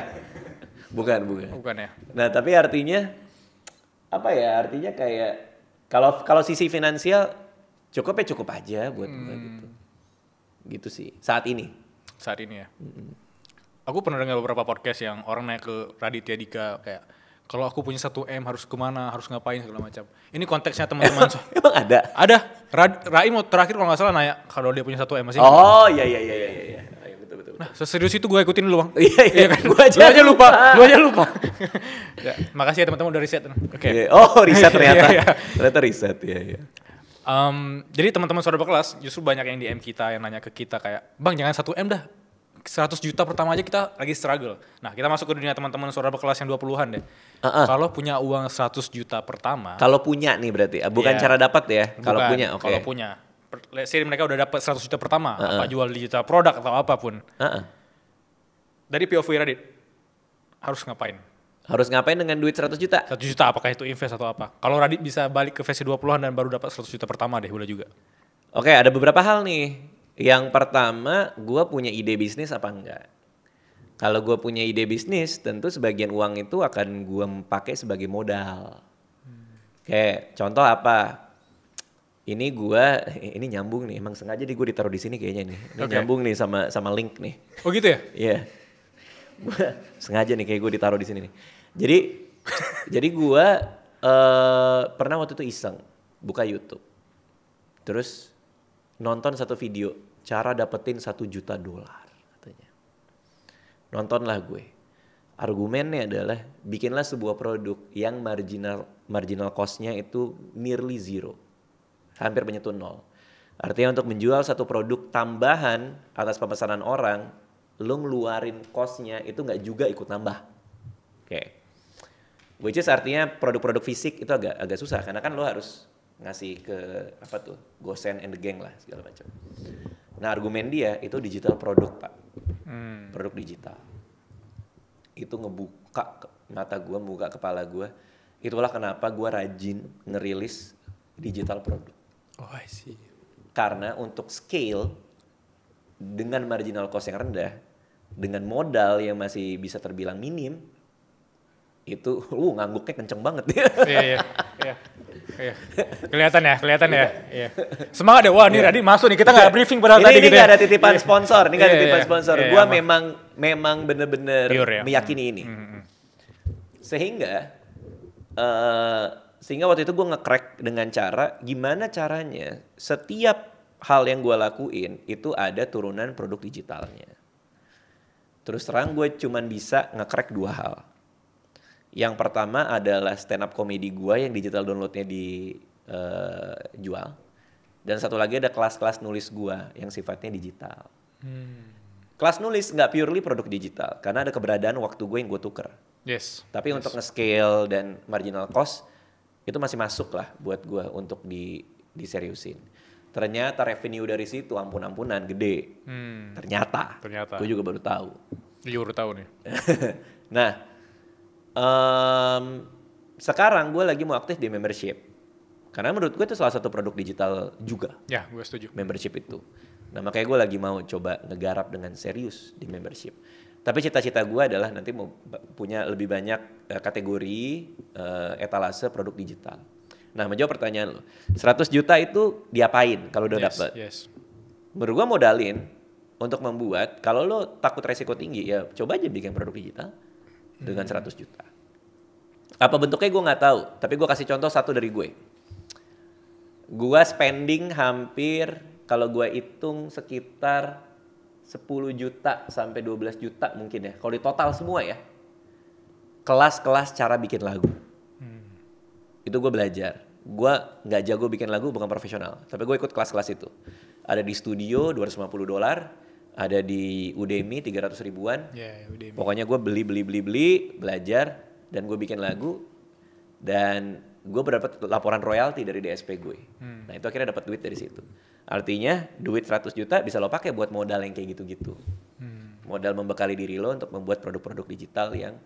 Speaker 1: Bukan.
Speaker 2: Bukan ya.
Speaker 1: Nah, tapi artinya apa ya? Artinya kayak kalau sisi finansial cukup aja buat gue gitu. Gitu sih saat ini
Speaker 2: ya. Aku pernah dengar beberapa podcast yang orang naik ke Raditya Dika kayak kalau aku punya 1M harus kemana, harus ngapain segala macam. Ini konteksnya teman-teman.
Speaker 1: Emang ada
Speaker 2: Raim terakhir kalau nggak salah nanya kalau dia punya 1M masih.
Speaker 1: Oh iya. Betul.
Speaker 2: Nah, seserius itu gue ikutin dulu, Bang.
Speaker 1: Iya kan. Gue aja lupa.
Speaker 2: Ya, makasih ya teman-teman udah riset. Oke.
Speaker 1: Yeah. Oh, riset ternyata. Ternyata riset ya.
Speaker 2: Jadi teman-teman suara berkelas justru banyak yang DM kita yang nanya ke kita kayak, "Bang, jangan 1M dah. 100 juta pertama aja kita lagi struggle." Nah, kita masuk ke dunia teman-teman suara berkelas yang 20-an deh. Kalau punya uang 100 juta pertama.
Speaker 1: Kalau punya nih berarti, bukan cara dapat ya. Kalau punya, oke.
Speaker 2: Kalau punya. Let's say mereka udah dapat 100 juta pertama, apa jual digital produk atau apapun. Dari POV Radit, harus ngapain?
Speaker 1: Harus ngapain dengan duit 100 juta?
Speaker 2: 100 juta, apakah itu invest atau apa? Kalau Radit bisa balik ke versi 20-an dan baru dapat 100 juta pertama deh, boleh juga.
Speaker 1: Oke, ada beberapa hal nih. Yang pertama, gue punya ide bisnis apa enggak? Kalau gue punya ide bisnis, tentu sebagian uang itu akan gue pakai sebagai modal. Kayak contoh apa? Ini nyambung nih, emang sengaja gue ditaruh di sini kayaknya nih. Ini nyambung nih sama link nih.
Speaker 2: Oh gitu ya?
Speaker 1: Iya. Gue sengaja nih kayak gue ditaruh di sini nih. Jadi gue pernah waktu itu iseng buka YouTube. Terus nonton satu video cara dapetin $1 juta katanya. Nontonlah gue. Argumennya adalah bikinlah sebuah produk yang marginal cost-nya itu nearly zero. Hampir menyentuh 0. Artinya untuk menjual satu produk tambahan atas pemesanan orang lo ngeluarin cost-nya itu nggak juga ikut nambah. Oke. Which is artinya produk-produk fisik itu agak susah karena kan lo harus ngasih ke apa tuh Gosen and the gang lah segala macam. Nah argumen dia itu digital produk Pak, produk digital. Itu ngebuka mata gue, membuka kepala gue. Itulah kenapa gue rajin ngerilis digital produk.
Speaker 2: Oh I see.
Speaker 1: Karena untuk scale dengan marginal cost yang rendah, dengan modal yang masih bisa terbilang minim, itu ngangguknya kenceng banget.
Speaker 2: Iya. Kelihatan ya. Iya. Semangat deh. Wah, ini Radit masuk nih. Kita nggak briefing padahal tadi
Speaker 1: ini
Speaker 2: gitu.
Speaker 1: Ini nggak ada titipan sponsor. Ini nggak ada titipan sponsor.
Speaker 2: Iya,
Speaker 1: Gua memang bener-bener
Speaker 2: ya?
Speaker 1: meyakini ini. Sehingga waktu itu gue nge-crack dengan cara gimana caranya setiap hal yang gue lakuin itu ada turunan produk digitalnya. Terus terang gue cuman bisa nge-crack 2 hal. Yang pertama adalah stand up comedy gue yang digital downloadnya dijual. Dan satu lagi ada kelas-kelas nulis gue yang sifatnya digital. Kelas nulis nggak purely produk digital karena ada keberadaan waktu gue yang gue tuker.
Speaker 2: Yes.
Speaker 1: Tapi untuk nge-scale dan marginal cost itu masih masuk lah buat gue untuk diseriusin. Ternyata revenue dari situ ampun-ampunan gede. Ternyata. Gue juga baru tahu.
Speaker 2: Gue juga baru tahu nih.
Speaker 1: Nah, sekarang gue lagi mau aktif di membership. Karena menurut gue itu salah satu produk digital juga.
Speaker 2: Ya, gue setuju.
Speaker 1: Membership itu. Nah, makanya gue lagi mau coba ngegarap dengan serius di membership. Tapi cita-cita gue adalah nanti mau punya lebih banyak kategori etalase produk digital. Nah, menjawab pertanyaan lo, 100 juta itu diapain kalau udah dapet?
Speaker 2: Yes.
Speaker 1: Menurut gue modalin untuk membuat, kalau lo takut resiko tinggi, ya coba aja bikin produk digital dengan 100 juta. Apa bentuknya gue nggak tahu, tapi gue kasih contoh satu dari gue. Gue spending hampir, kalau gue hitung sekitar 10 juta sampai 12 juta mungkin ya. Kalau di total semua ya. Kelas-kelas cara bikin lagu. Itu gue belajar. Gue gak jago bikin lagu, bukan profesional. Tapi gue ikut kelas-kelas itu. Ada di studio $250. Ada di Udemy 300 ribuan.
Speaker 2: Udemy.
Speaker 1: Pokoknya gue beli, belajar. Dan gue bikin lagu. Dan gue berdapat laporan royalti dari DSP gue. Nah itu akhirnya dapat duit dari situ. Artinya duit 100 juta bisa lo pakai buat modal yang kayak gitu-gitu. Modal membekali diri lo untuk membuat produk-produk digital yang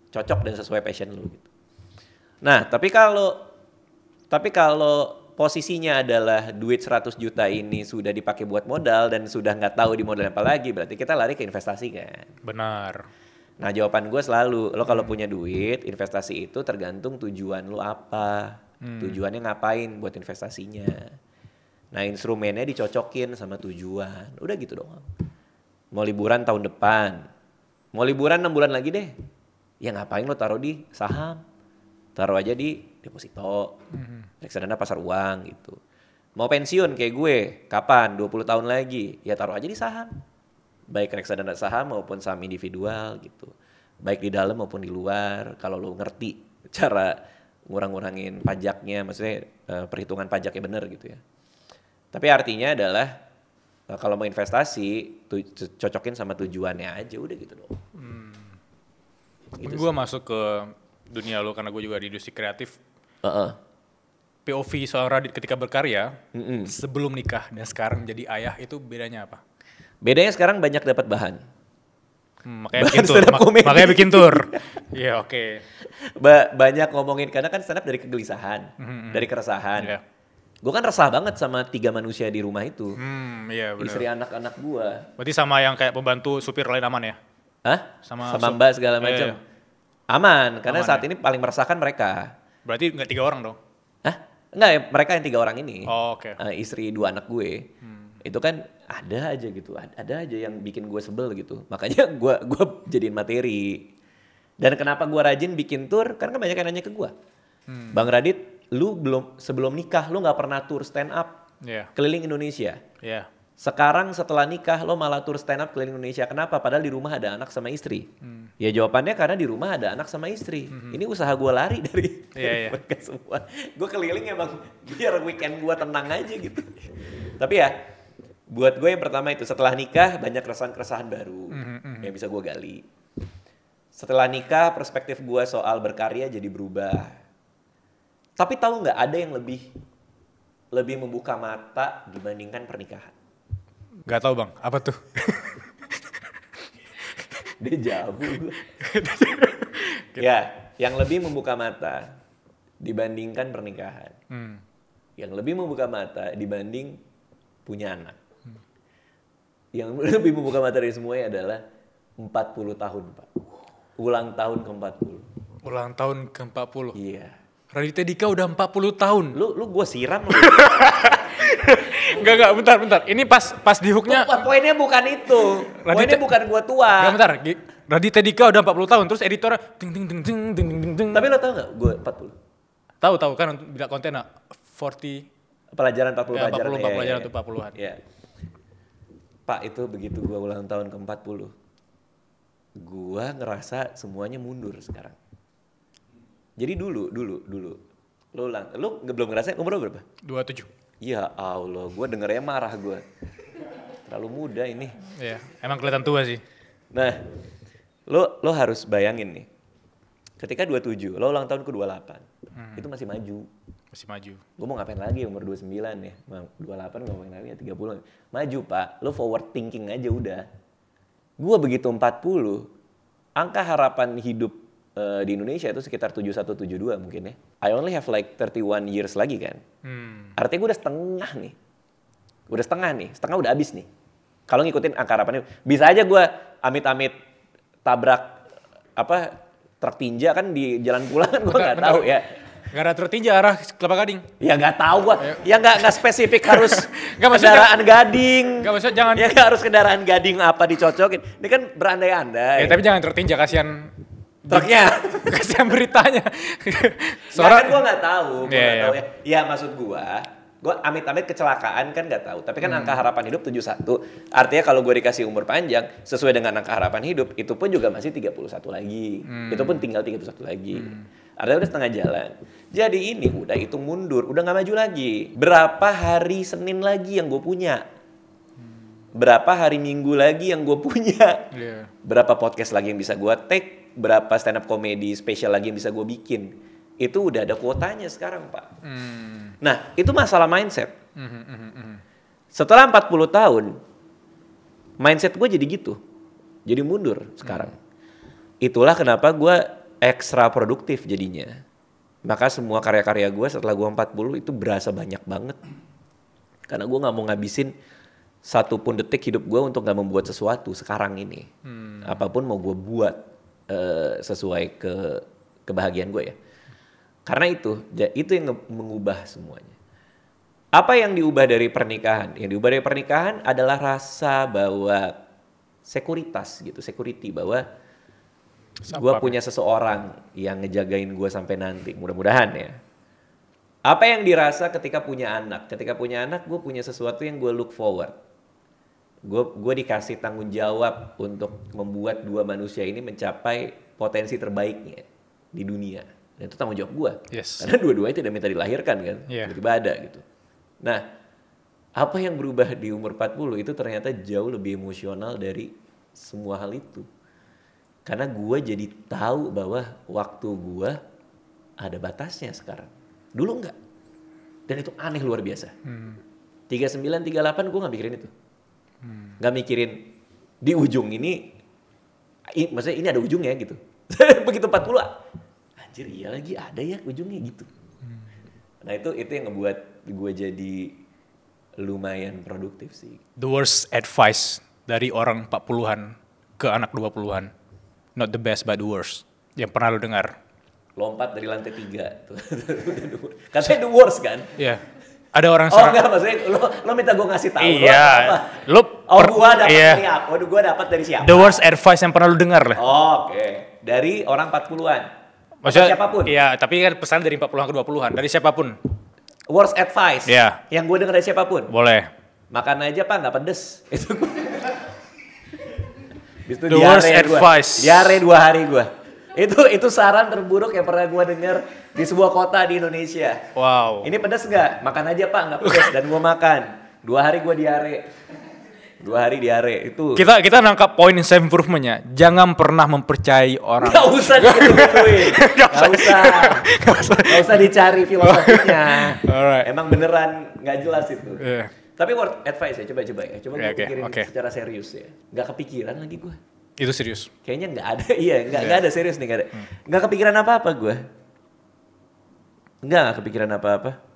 Speaker 1: cocok dan sesuai passion lo gitu. Nah, tapi kalau posisinya adalah duit 100 juta ini sudah dipakai buat modal dan sudah nggak tahu di modal apa lagi, berarti kita lari ke investasi kan.
Speaker 2: Benar.
Speaker 1: Nah, jawaban gue selalu, lo kalau punya duit, investasi itu tergantung tujuan lo apa. Tujuannya ngapain buat investasinya. Nah, instrumennya dicocokin sama tujuan. Udah gitu doang. Mau liburan tahun depan. Mau liburan 6 bulan lagi deh. Ya ngapain lo taruh di saham. Taruh aja di deposito. Reksadana pasar uang gitu. Mau pensiun kayak gue. Kapan? 20 tahun lagi. Ya taruh aja di saham. Baik reksadana saham maupun saham individual gitu. Baik di dalam maupun di luar. Kalau lo ngerti cara ngurang-ngurangin pajaknya. Maksudnya perhitungan pajaknya bener gitu ya. Tapi artinya adalah kalau mau investasi cocokin sama tujuannya aja udah gitu dong.
Speaker 2: Gitu gue masuk ke dunia lo karena gue juga di industri kreatif. POV seorang Radit ketika berkarya sebelum nikah dan sekarang jadi ayah itu bedanya apa?
Speaker 1: Bedanya sekarang banyak dapat bahan.
Speaker 2: Makanya bikin tour. Iya oke.
Speaker 1: Banyak ngomongin karena kan stand up dari kegelisahan, dari keresahan. Yeah. Gue kan resah banget sama 3 manusia di rumah itu.
Speaker 2: Iya benar.
Speaker 1: Istri anak-anak gue.
Speaker 2: Berarti sama yang kayak pembantu supir lain aman ya?
Speaker 1: Hah? Sama mbak segala macam. Aman, karena
Speaker 2: aman
Speaker 1: saat
Speaker 2: ya?
Speaker 1: ini paling meresahkan mereka.
Speaker 2: Berarti nggak 3 orang dong?
Speaker 1: Hah? Enggak, mereka yang 3 orang ini.
Speaker 2: Oh, oke.
Speaker 1: Istri 2 anak gue. Itu kan ada aja gitu, ada aja yang bikin gue sebel gitu. Makanya gue jadiin materi. Dan kenapa gue rajin bikin tour? Karena banyak yang nanya ke gue. Bang Radit, lu sebelum nikah lu nggak pernah tour stand up keliling Indonesia. Sekarang setelah nikah lo malah tour stand up keliling Indonesia. Kenapa? Padahal di rumah ada anak sama istri. Ya jawabannya karena di rumah ada anak sama istri. Ini usaha gue lari dari mereka semua. Gue keliling emang biar weekend gue tenang aja gitu. Tapi ya Buat gue yang pertama itu, setelah nikah banyak keresahan-keresahan baru yang bisa gue gali. Setelah nikah perspektif gue soal berkarya jadi berubah. Tapi tahu nggak, ada yang lebih membuka mata dibandingkan pernikahan.
Speaker 2: Gak tahu bang, apa tuh?
Speaker 1: Dia jauh. Ya, yang lebih membuka mata dibandingkan pernikahan. Yang lebih membuka mata dibanding punya anak. Yang lebih membuka mata dari semuanya adalah 40 tahun, Pak. Ulang tahun ke-40.
Speaker 2: Ulang tahun ke-40.
Speaker 1: Iya.
Speaker 2: Raditya Dika udah 40 tahun.
Speaker 1: Lu gue siram lu.
Speaker 2: Enggak, bentar. Ini pas di hooknya.
Speaker 1: Poinnya bukan itu. Poinnya bukan gue tua.
Speaker 2: Enggak, bentar. Raditya Dika udah 40 tahun, terus editornya ting.
Speaker 1: Tapi lo tau gak gue 40?
Speaker 2: Tahu kan bila kontennya 40
Speaker 1: Pelajaran 40
Speaker 2: ya,
Speaker 1: pelajaran.
Speaker 2: 40 pelajaran untuk 40-an.
Speaker 1: Iya. Pak, itu begitu gue ulang tahun ke-40. Gue ngerasa semuanya mundur sekarang. Jadi dulu. Lu belum ngerasain umur lo berapa?
Speaker 2: 27.
Speaker 1: Ya Allah, gue dengernya marah gue. Terlalu muda ini.
Speaker 2: Iya, emang kelihatan tua sih.
Speaker 1: Nah, lo harus bayangin nih. Ketika 27, lo ulang tahun ke 28. Itu masih maju.
Speaker 2: Masih maju.
Speaker 1: Gue mau ngapain lagi umur 29 ya. 28 gue ngapain lagi ya, 30. Maju Pak, lo forward thinking aja udah. Gue begitu 40, angka harapan hidup di Indonesia itu sekitar 71-72 mungkin ya. I only have like 31 years lagi kan. Artinya gue udah setengah nih. Setengah udah habis nih. Kalau ngikutin angka harapan hidup. Bisa aja gue amit-amit tabrak truk tinja kan di jalan pulang kan gue nggak tahu ya.
Speaker 2: Gak ada truk tinja arah Kelapa Gading.
Speaker 1: Ya nggak tahu gue. Ya nggak spesifik harus
Speaker 2: Nggak,
Speaker 1: kendaraan gading.
Speaker 2: Nggak, maksudnya jangan.
Speaker 1: Ya nggak harus kendaraan gading apa dicocokin. Ini kan berandai-andai.
Speaker 2: Ya tapi jangan truk tinja, kasihan
Speaker 1: truknya.
Speaker 2: Kasihan beritanya.
Speaker 1: Soalnya kan gue nggak tahu.
Speaker 2: Yeah.
Speaker 1: Ya maksud gue amit-amit kecelakaan kan nggak tahu. Tapi kan angka harapan hidup 71. Artinya kalau gue dikasih umur panjang sesuai dengan angka harapan hidup, itu pun juga masih 31 lagi. Itu pun tinggal 31 lagi. Artinya udah setengah jalan. Jadi ini udah hitung mundur, udah nggak maju lagi. Berapa hari Senin lagi yang gue punya? Berapa hari Minggu lagi yang gue punya?
Speaker 2: Yeah.
Speaker 1: Berapa podcast lagi yang bisa gue take? Berapa stand up comedy spesial lagi yang bisa gue bikin? Itu udah ada kuotanya sekarang, Pak. Nah, itu masalah mindset. Setelah 40 tahun, mindset gue jadi gitu. Jadi mundur sekarang. Itulah kenapa gue ekstra produktif jadinya. Maka semua karya-karya gue setelah gue 40 itu berasa banyak banget. Karena gue gak mau ngabisin satu pun detik hidup gue untuk gak membuat sesuatu sekarang ini. Apapun mau gue buat sesuai kebahagiaan gue ya. Karena itu yang mengubah semuanya. Apa yang diubah dari pernikahan? Yang diubah dari pernikahan adalah rasa bahwa security bahwa gue punya seseorang yang ngejagain gue sampai nanti, mudah-mudahan ya. Apa yang dirasa ketika punya anak? Ketika punya anak, gue punya sesuatu yang gue look forward. Gue dikasih tanggung jawab untuk membuat dua manusia ini mencapai potensi terbaiknya di dunia. Dan itu tanggung jawab gue.
Speaker 2: Yes.
Speaker 1: Karena dua-duanya tidak minta dilahirkan kan.
Speaker 2: Yeah.
Speaker 1: Tiba-tiba ada gitu. Nah, apa yang berubah di umur 40 itu ternyata jauh lebih emosional dari semua hal itu. Karena gue jadi tahu bahwa waktu gue ada batasnya sekarang. Dulu enggak. Dan itu aneh luar biasa. 39, 38 gue gak mikirin itu. Gak mikirin di ujung ini, maksudnya ini ada ujungnya gitu. Begitu 40, anjir iya lagi ada ya ujungnya gitu. Nah itu yang ngebuat gue jadi lumayan produktif sih.
Speaker 2: The worst advice dari orang 40-an ke anak 20-an. Not the best but the worst. Yang pernah lu dengar.
Speaker 1: Lompat dari lantai 3. Katanya the worst kan?
Speaker 2: Iya. Ada orang
Speaker 1: enggak, maksudnya lo minta gue ngasih tahu.
Speaker 2: Iya.
Speaker 1: Gue dapat dari apa? Gue dapat dari siapa?
Speaker 2: The worst advice yang pernah lu dengar lah.
Speaker 1: Oke. Dari orang 40-an.
Speaker 2: Maksudnya
Speaker 1: siapapun.
Speaker 2: Iya, tapi kan pesan dari 40-an ke 20-an, dari siapapun.
Speaker 1: Worst advice.
Speaker 2: Iya.
Speaker 1: Yang gue dengar dari siapapun.
Speaker 2: Boleh.
Speaker 1: Makan aja Pak, nggak pedes. Itu.
Speaker 2: The worst advice.
Speaker 1: Diare 2 hari gue. Itu saran terburuk yang pernah gue dengar di sebuah kota di Indonesia.
Speaker 2: Wow.
Speaker 1: Ini pedes nggak? Makan aja Pak, nggak pedes. Dan gue makan. 2 hari gue diare. 2 hari diare itu.
Speaker 2: Kita nangkap poin self improvementnya. Jangan pernah mempercayai orang.
Speaker 1: Gak usah digituin. Gak usah dicari filosofinya.
Speaker 2: Alright.
Speaker 1: Emang beneran gak jelas itu.
Speaker 2: Yeah.
Speaker 1: Tapi word advice ya, coba ya. Coba gue pikirin
Speaker 2: okay.
Speaker 1: secara serius ya. Gak kepikiran lagi gue.
Speaker 2: Itu serius.
Speaker 1: Kayaknya gak ada, gak ada serius nih, gak ada. Gak kepikiran apa-apa gue. Gak kepikiran apa-apa.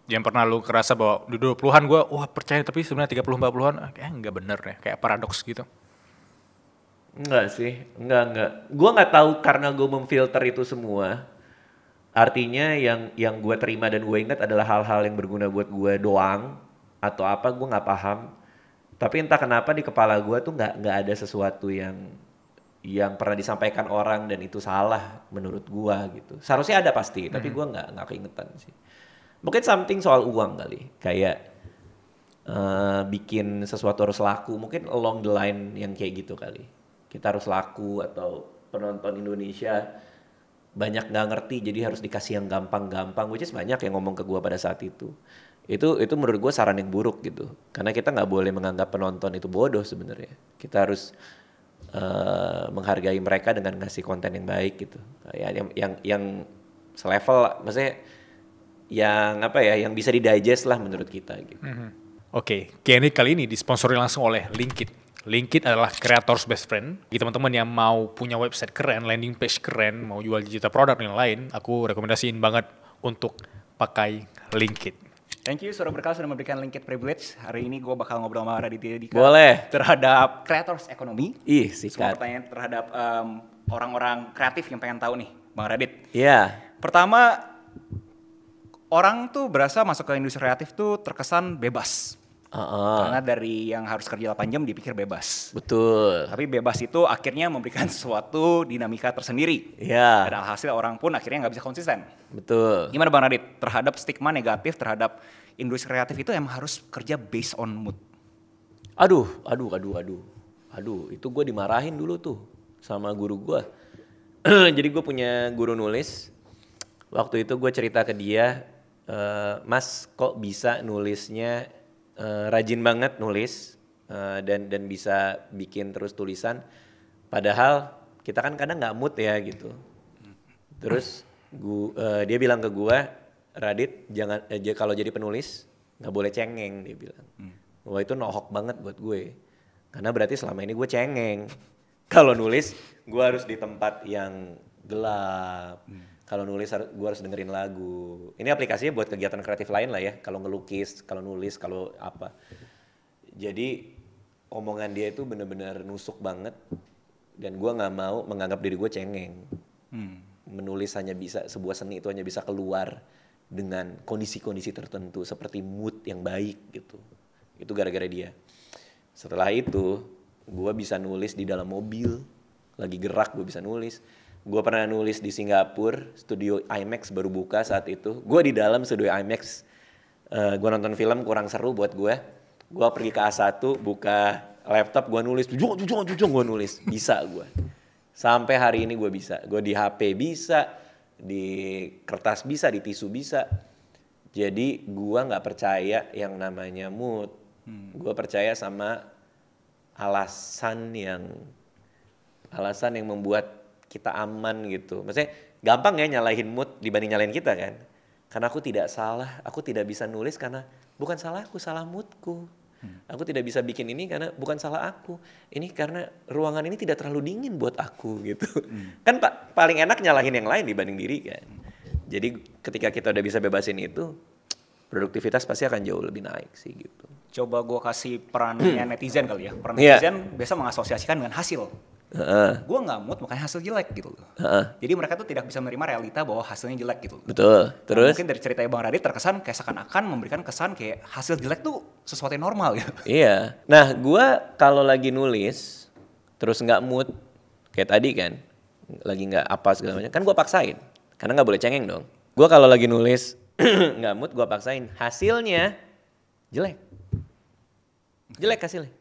Speaker 2: Yang pernah lu kerasa bahwa di 20-an gue, wah percaya tapi sebenarnya 30-40-an, nggak bener ya, kayak paradoks gitu.
Speaker 1: Enggak sih, enggak. Gue nggak tahu karena gue memfilter itu semua. Artinya yang gue terima dan gue ingat adalah hal-hal yang berguna buat gue doang atau apa gue nggak paham. Tapi entah kenapa di kepala gue tuh nggak ada sesuatu yang pernah disampaikan orang dan itu salah menurut gue gitu. Seharusnya ada pasti, tapi gue nggak keingetan sih. Mungkin something soal uang kali, kayak bikin sesuatu harus laku, mungkin along the line yang kayak gitu kali. Kita harus laku atau penonton Indonesia banyak nggak ngerti jadi harus dikasih yang gampang-gampang, which is banyak yang ngomong ke gue pada saat itu. Itu menurut gue saran yang buruk gitu, karena kita nggak boleh menganggap penonton itu bodoh sebenarnya. Kita harus menghargai mereka dengan ngasih konten yang baik gitu, yang selevel, maksudnya yang bisa di-digest lah menurut kita gitu.
Speaker 2: Oke, Q&A kali ini disponsori langsung oleh Linkit. Linkit adalah creator's best friend. Bagi teman-teman yang mau punya website keren, landing page keren, mau jual digital product dan lain, aku rekomendasiin banget untuk pakai Linkit.
Speaker 3: Thank you Suara Berkelas sudah memberikan Linkit privilege. Hari ini gue bakal ngobrol sama Raditya Dika.
Speaker 1: Boleh.
Speaker 3: Terhadap creators economy.
Speaker 1: Sikat.
Speaker 3: Semua pertanyaan terhadap orang-orang kreatif yang pengen tahu nih, Bang Radit.
Speaker 1: Iya.
Speaker 3: Pertama, orang tuh berasa masuk ke industri kreatif tuh terkesan bebas. Karena dari yang harus kerja 8 jam dipikir bebas.
Speaker 1: Betul.
Speaker 3: Tapi bebas itu akhirnya memberikan suatu dinamika tersendiri.
Speaker 1: Iya.
Speaker 3: Dan alhasil orang pun akhirnya nggak bisa konsisten.
Speaker 1: Betul.
Speaker 3: Gimana Bang Radit terhadap stigma negatif terhadap industri kreatif itu emang harus kerja based on mood?
Speaker 1: Aduh, itu gue dimarahin dulu tuh sama guru gue. Jadi gue punya guru nulis. Waktu itu gue cerita ke dia, Mas kok bisa nulisnya rajin banget nulis dan bisa bikin terus tulisan. Padahal kita kan kadang nggak mood ya gitu. Terus dia bilang ke gue, Radit jangan kalau jadi penulis nggak boleh cengeng, dia bilang. Wah itu nohok banget buat gue. Karena berarti selama ini gue cengeng. Kalau nulis gue harus di tempat yang gelap. Kalau nulis gue harus dengerin lagu. Ini aplikasinya buat kegiatan kreatif lain lah ya. Kalau ngelukis, kalau nulis, kalau apa. Jadi omongan dia itu benar-benar nusuk banget. Dan gue nggak mau menganggap diri gue cengeng. Menulis hanya bisa, sebuah seni itu hanya bisa keluar dengan kondisi-kondisi tertentu seperti mood yang baik gitu. Itu gara-gara dia. Setelah itu gue bisa nulis di dalam mobil, lagi gerak gue bisa nulis. Gue pernah nulis di Singapura, studio IMAX baru buka saat itu. Gue di dalam studio IMAX, gue nonton film kurang seru buat gue. Gue pergi ke A1, buka laptop, gue nulis, jujung gue nulis. Bisa gue. Sampai hari ini gue bisa. Gue di HP bisa, di kertas bisa, di tisu bisa. Jadi gue gak percaya yang namanya mood. Gue percaya sama alasan yang membuat kita aman gitu. Maksudnya gampang ya nyalahin mood dibanding nyalahin kita kan. Karena aku tidak salah, aku tidak bisa nulis karena bukan salahku, salah moodku. Aku tidak bisa bikin ini karena bukan salah aku. Ini karena ruangan ini tidak terlalu dingin buat aku gitu. Kan paling enak nyalahin yang lain dibanding diri kan. Jadi ketika kita udah bisa bebasin itu, produktivitas pasti akan jauh lebih naik sih gitu.
Speaker 3: Coba gue kasih perannya netizen kali ya. Peran netizen biasa mengasosiasikan dengan hasil. Gue nggak mood makanya hasil jelek gitu loh. Jadi mereka tuh tidak bisa menerima realita bahwa hasilnya jelek gitu.
Speaker 1: Betul. Terus?
Speaker 3: Mungkin dari ceritanya Bang Radit terkesan kayak seakan-akan memberikan kesan kayak hasil jelek tuh sesuatu yang normal gitu.
Speaker 1: Iya. Nah gue kalau lagi nulis terus nggak mood kayak tadi kan, lagi nggak apa segala macam, kan gue paksain karena nggak boleh cengeng dong. Gue kalau lagi nulis nggak mood gue paksain, hasilnya jelek hasilnya.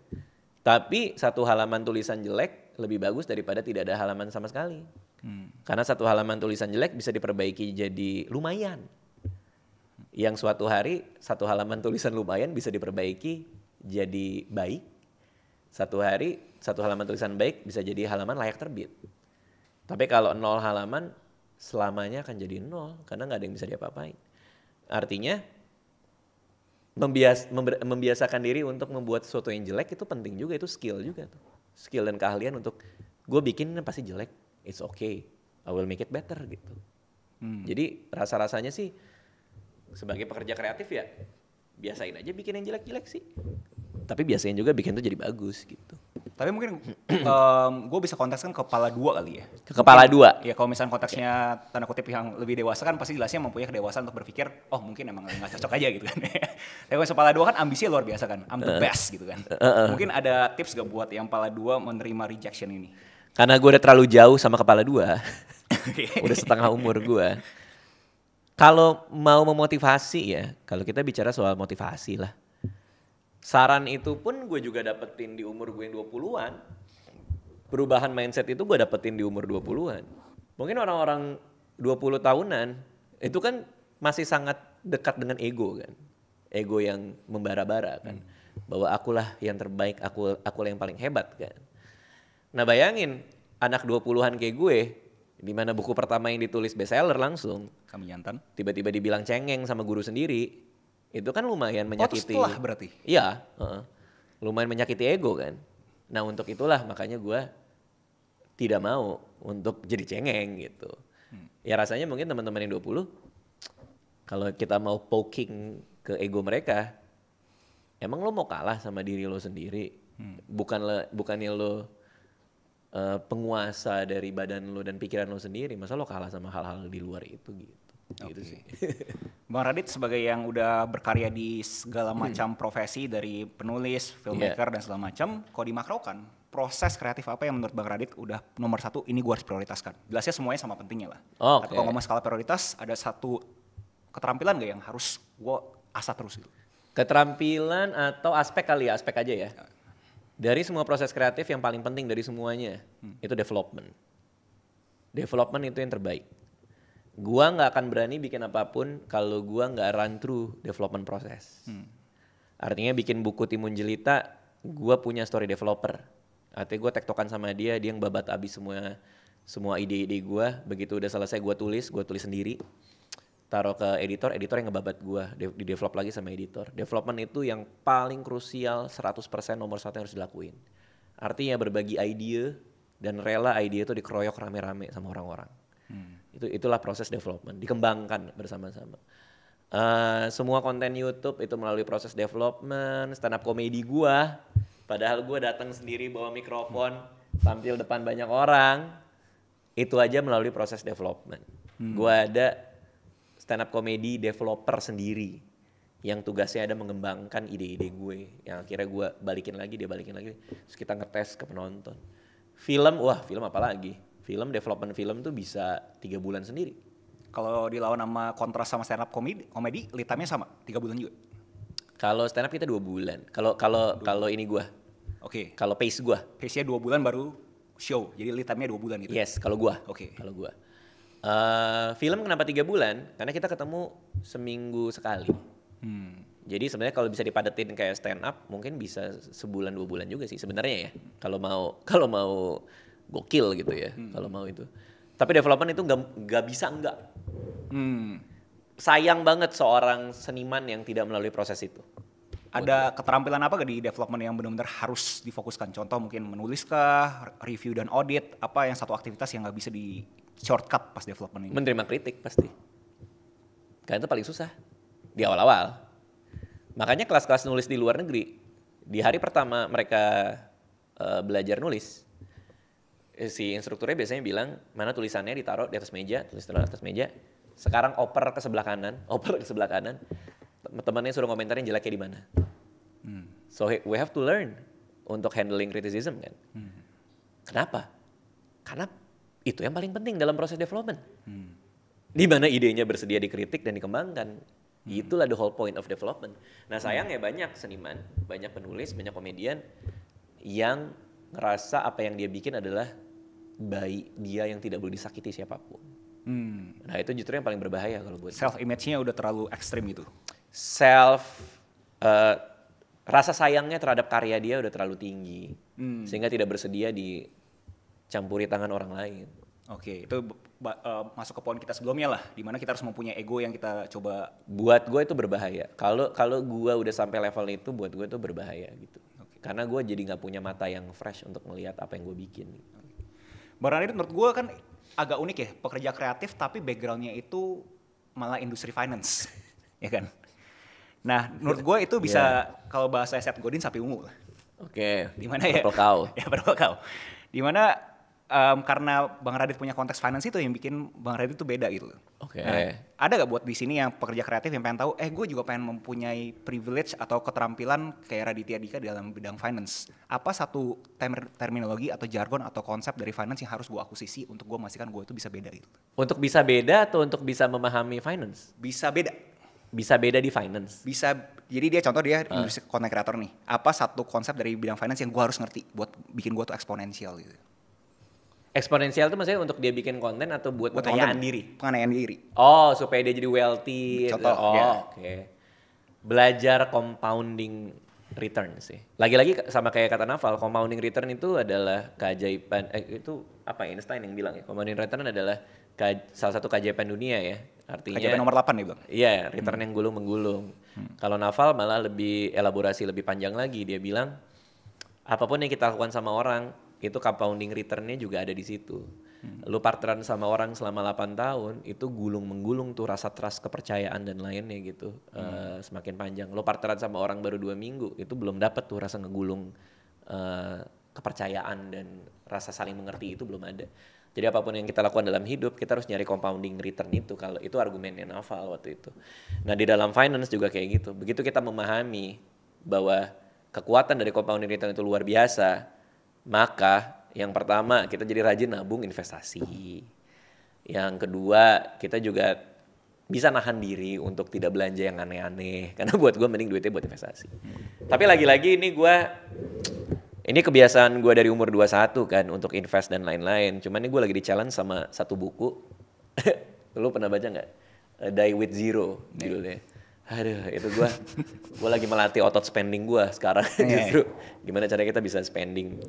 Speaker 1: Tapi satu halaman tulisan jelek lebih bagus daripada tidak ada halaman sama sekali. Karena satu halaman tulisan jelek bisa diperbaiki jadi lumayan. yang suatu hari satu halaman tulisan lumayan bisa diperbaiki jadi baik. Satu hari satu halaman tulisan baik bisa jadi halaman layak terbit. Tapi kalau 0 halaman selamanya akan jadi 0 karena nggak ada yang bisa diapa-apain. Artinya membiasakan diri untuk membuat sesuatu yang jelek itu penting juga, itu skill juga tuh. Skill dan keahlian untuk gue bikin pasti jelek, it's okay, I will make it better gitu. Jadi rasa-rasanya sih sebagai pekerja kreatif ya biasain aja bikin yang jelek-jelek sih. Tapi biasain juga bikin tuh jadi bagus gitu.
Speaker 3: Tapi mungkin gue bisa kontekskan kepala 2 kali ya.
Speaker 1: Kepala 2?
Speaker 3: Ya kalau misalnya konteksnya tanda kutip yang lebih dewasa kan pasti jelasnya mempunyai kedewasaan untuk berpikir, oh mungkin emang gak cocok aja gitu kan. Tapi kalau kepala 2 kan ambisinya luar biasa kan, I'm the best gitu kan. Mungkin ada tips gak buat yang kepala 2 menerima rejection ini?
Speaker 1: Karena gue udah terlalu jauh sama kepala 2, udah setengah umur gue. Kalau mau memotivasi ya, kalau kita bicara soal motivasi lah. Saran itu pun gue juga dapetin di umur gue yang 20-an. Perubahan mindset itu gue dapetin di umur 20-an. Mungkin orang-orang 20 tahunan itu kan masih sangat dekat dengan ego kan. Ego yang membara-bara kan. Bahwa akulah yang terbaik, akulah yang paling hebat kan. Nah bayangin anak 20-an kayak gue, di mana buku pertama yang ditulis bestseller langsung.
Speaker 3: Kami jantan.
Speaker 1: Tiba-tiba dibilang cengeng sama guru sendiri. Itu kan lumayan menyakiti.
Speaker 3: Oh, setelah berarti?
Speaker 1: Iya, lumayan menyakiti ego kan. Nah untuk itulah makanya gue tidak mau untuk jadi cengeng gitu. Ya rasanya mungkin teman-teman yang 20, kalau kita mau poking ke ego mereka, emang lo mau kalah sama diri lo sendiri? Bukannya lo penguasa dari badan lo dan pikiran lo sendiri, masa lo kalah sama hal-hal di luar itu gitu. Gitu sih.
Speaker 3: Bang Radit sebagai yang udah berkarya di segala macam profesi dari penulis, filmmaker dan segala macam, kalau dimakrokan proses kreatif apa yang menurut Bang Radit udah nomor 1 ini gue harus prioritaskan? Jelasnya semuanya sama pentingnya lah. Tapi kalau ngomong skala prioritas ada satu keterampilan gak yang harus gue asah terus gitu?
Speaker 1: Keterampilan atau aspek kali ya, aspek aja ya. Dari semua proses kreatif yang paling penting dari semuanya itu development. Development itu yang terbaik. Gua nggak akan berani bikin apapun kalau gua nggak run through development proses. Artinya bikin buku Timun Jelita, gua punya story developer. Artinya gua tektokan sama dia yang babat abis semua ide-ide gua. Begitu udah selesai gua tulis sendiri. Taruh ke editor yang ngebabat gua, di develop lagi sama editor. Development itu yang paling krusial, 100% nomor 1 yang harus dilakuin. Artinya berbagi ide dan rela ide itu dikeroyok rame-rame sama orang-orang. Itulah proses development, dikembangkan bersama-sama. Semua konten YouTube itu melalui proses development, stand up comedy gua. Padahal gua datang sendiri bawa mikrofon, tampil depan banyak orang. Itu aja melalui proses development. Gua ada stand up comedy developer sendiri yang tugasnya ada mengembangkan ide-ide gue. Yang akhirnya gue balikin lagi, dia balikin lagi. Terus kita ngetes ke penonton. Film apa lagi? Film, development film tuh bisa 3 bulan sendiri.
Speaker 3: Kalau dilawan sama kontras sama stand up komedi lead time-nya sama 3 bulan juga.
Speaker 1: Kalau stand up kita 2 bulan. Kalau ini gua.
Speaker 3: Oke.
Speaker 1: Kalau pace gua.
Speaker 3: Pace-nya 2 bulan baru show. Jadi lead time-nya 2 bulan gitu.
Speaker 1: Yes, kalau gua.
Speaker 3: Oke.
Speaker 1: Kalau gua. Film kenapa 3 bulan? Karena kita ketemu seminggu sekali. Jadi sebenarnya kalau bisa dipadetin kayak stand up mungkin bisa sebulan 2 bulan juga sih sebenarnya ya. Kalau mau gokil gitu ya. Kalau mau itu. Tapi development itu nggak bisa enggak. Sayang banget seorang seniman yang tidak melalui proses itu.
Speaker 3: Ada keterampilan apa gak di development yang benar-benar harus difokuskan? Contoh mungkin menulis kah, review dan audit, apa yang satu aktivitas yang nggak bisa di shortcut pas development ini?
Speaker 1: Menerima kritik pasti. Karena itu paling susah di awal-awal. Makanya kelas-kelas nulis di luar negeri, di hari pertama mereka belajar nulis, si instrukturnya biasanya bilang, mana tulisannya ditaruh di atas meja, tulis di atas meja. Sekarang oper ke sebelah kanan. Teman-temannya suruh komentarin jeleknya di mana. So we have to learn untuk handling criticism kan. Kenapa? Karena itu yang paling penting dalam proses development. Di mana idenya bersedia dikritik dan dikembangkan. Itulah the whole point of development. Nah sayangnya banyak seniman, banyak penulis, banyak komedian yang ngerasa apa yang dia bikin adalah bayi dia yang tidak boleh disakiti siapapun. Nah itu justru yang paling berbahaya kalau buat
Speaker 3: Self image-nya udah terlalu ekstrim gitu.
Speaker 1: eh, rasa sayangnya terhadap karya dia udah terlalu tinggi sehingga tidak bersedia dicampuri tangan orang lain.
Speaker 3: Oke, itu masuk ke poin kita sebelumnya lah, di mana kita harus mempunyai ego yang kita coba.
Speaker 1: Buat gue itu berbahaya. Kalau gue udah sampai level itu, buat gue itu berbahaya gitu. Karena gue jadi nggak punya mata yang fresh untuk melihat apa yang gue bikin.
Speaker 3: Bang Radit menurut gue kan agak unik ya, pekerja kreatif tapi backgroundnya itu malah industri finance, ya kan? Nah, menurut gue itu bisa kalau bahasa Seth Godin sapi ungu lah.
Speaker 1: Oke.
Speaker 3: Di mana ya?
Speaker 1: Purple cow.
Speaker 3: Ya, purple cow. Di mana karena Bang Radit punya konteks finance itu yang bikin Bang Radit itu beda gitu.
Speaker 1: Oke.
Speaker 3: Nah, ada gak buat di sini yang pekerja kreatif yang pengen tahu, gue juga pengen mempunyai privilege atau keterampilan kayak Raditya Dika dalam bidang finance. Apa satu terminologi atau jargon atau konsep dari finance yang harus gue akuisisi untuk gue memastikan gue itu bisa beda gitu?
Speaker 1: Untuk bisa beda atau untuk bisa memahami finance?
Speaker 3: Bisa beda.
Speaker 1: Bisa beda di finance.
Speaker 3: Bisa, jadi dia contoh dia industri content creator nih. Apa satu konsep dari bidang finance yang gue harus ngerti buat bikin gue tuh eksponensial gitu?
Speaker 1: Eksponensial itu maksudnya untuk dia bikin konten atau buat pengayaan diri?
Speaker 3: Pengayaan diri.
Speaker 1: Oh, supaya dia jadi wealthy.
Speaker 3: Contoh,
Speaker 1: ya. Oke. Belajar compounding return sih. Lagi-lagi sama kayak kata Naval, compounding return itu adalah keajaiban. Itu apa Einstein yang bilang ya? Compounding return adalah salah satu keajaiban dunia ya. Artinya
Speaker 3: keajaiban nomor 8 nih Bang.
Speaker 1: Iya, return yang gulung-menggulung. Kalau Naval malah lebih elaborasi lebih panjang lagi. Dia bilang apapun yang kita lakukan sama orang itu compounding return-nya juga ada di situ. Lu partneran sama orang selama 8 tahun, itu gulung-menggulung tuh rasa trust, kepercayaan dan lainnya gitu. Semakin panjang. Lu partneran sama orang baru 2 minggu, itu belum dapat tuh rasa ngegulung kepercayaan dan rasa saling mengerti itu belum ada. Jadi apapun yang kita lakukan dalam hidup, kita harus nyari compounding return itu. Kalau itu argumennya Naval waktu itu. Nah di dalam finance juga kayak gitu. Begitu kita memahami bahwa kekuatan dari compounding return itu luar biasa, maka yang pertama kita jadi rajin nabung investasi. Yang kedua kita juga bisa nahan diri untuk tidak belanja yang aneh-aneh. Karena buat gue mending duitnya buat investasi. Tapi lagi-lagi ini kebiasaan gue dari umur 21 kan untuk invest dan lain-lain. Cuman ini gue lagi di-challenge sama satu buku. Lu pernah baca gak? Die with Zero judulnya. Aduh itu gue lagi melatih otot spending gue sekarang justru. Gimana caranya kita bisa spending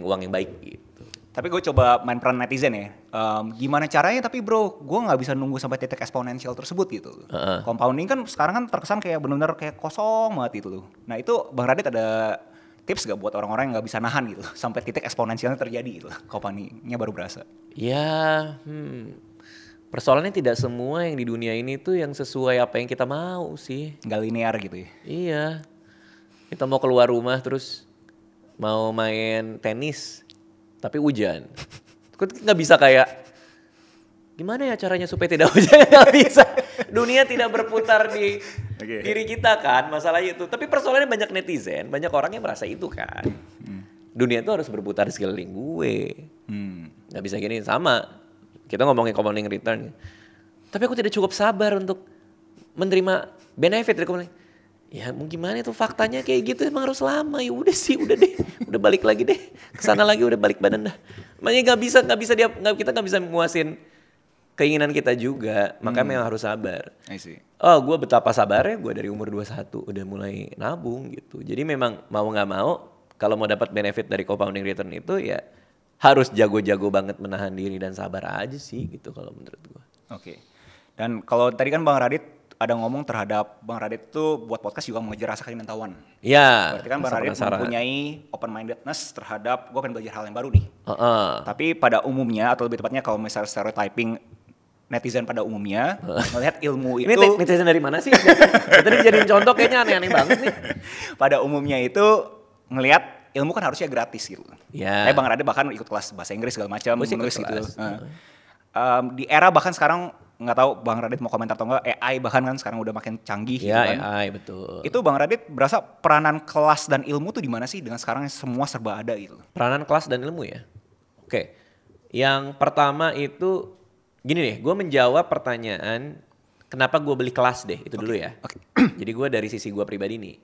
Speaker 1: uang yang baik gitu.
Speaker 3: Tapi gue coba main peran netizen ya. Gimana caranya tapi bro, gue gak bisa nunggu sampai titik eksponensial tersebut gitu. Compounding kan sekarang kan terkesan kayak benar-benar kayak kosong banget gitu loh. Nah itu Bang Radit ada tips gak buat orang-orang yang gak bisa nahan gitu sampai titik eksponensialnya terjadi gitu, compoundingnya baru berasa?
Speaker 1: Ya, persoalannya tidak semua yang di dunia ini tuh yang sesuai apa yang kita mau sih.
Speaker 3: Gak linear gitu ya?
Speaker 1: Iya, kita mau keluar rumah terus mau main tenis tapi hujan. Nggak bisa kayak gimana ya caranya supaya tidak hujan? Nggak bisa. Dunia tidak berputar di diri kita kan, masalahnya itu. Tapi persoalannya banyak netizen, banyak orang yang merasa itu kan. Dunia itu harus berputar di sekeliling gue. Nggak bisa gini, sama. Kita ngomongin compounding return. Tapi aku tidak cukup sabar untuk menerima benefit dari compounding. Ya mau gimana itu faktanya kayak gitu emang harus lama. Ya udah sih, udah deh. Udah balik lagi deh. Kesana lagi udah balik badan dah. Makanya kita nggak bisa memuasin keinginan kita juga, makanya memang harus sabar.
Speaker 3: I see.
Speaker 1: Oh, gue betapa sabarnya gue dari umur 21 udah mulai nabung gitu. Jadi memang mau gak mau, kalau mau dapat benefit dari compounding return itu ya harus jago-jago banget menahan diri dan sabar aja sih gitu kalau menurut gue.
Speaker 3: Oke. Dan kalau tadi kan Bang Radit ada ngomong terhadap Bang Radit tuh buat podcast juga mengejar rasa keingintahuan.
Speaker 1: Iya.
Speaker 3: Berarti kan Bang Radit mempunyai open mindedness terhadap gue pengen belajar hal yang baru nih. Tapi pada umumnya atau lebih tepatnya kalau misalnya stereotyping netizen pada umumnya melihat ilmu itu.
Speaker 1: Ini netizen dari mana sih? Tadi dijadiin contoh kayaknya aneh-aneh banget nih.
Speaker 3: Pada umumnya itu ngelihat ilmu kan harusnya gratis gitu.
Speaker 1: Ya.
Speaker 3: Bang Radit bahkan ikut kelas bahasa Inggris segala macam, menulis gitu. Di era bahkan sekarang nggak tahu Bang Radit mau komentar atau enggak, AI bahkan kan sekarang udah makin canggih gitu kan.
Speaker 1: AI betul.
Speaker 3: Itu Bang Radit berasa peranan kelas dan ilmu tuh di mana sih dengan sekarang semua serba ada gitu.
Speaker 1: Peranan kelas dan ilmu ya. Oke. Yang pertama itu gini deh, gue menjawab pertanyaan kenapa gue beli kelas deh, itu dulu ya. Jadi gue dari sisi gue pribadi nih.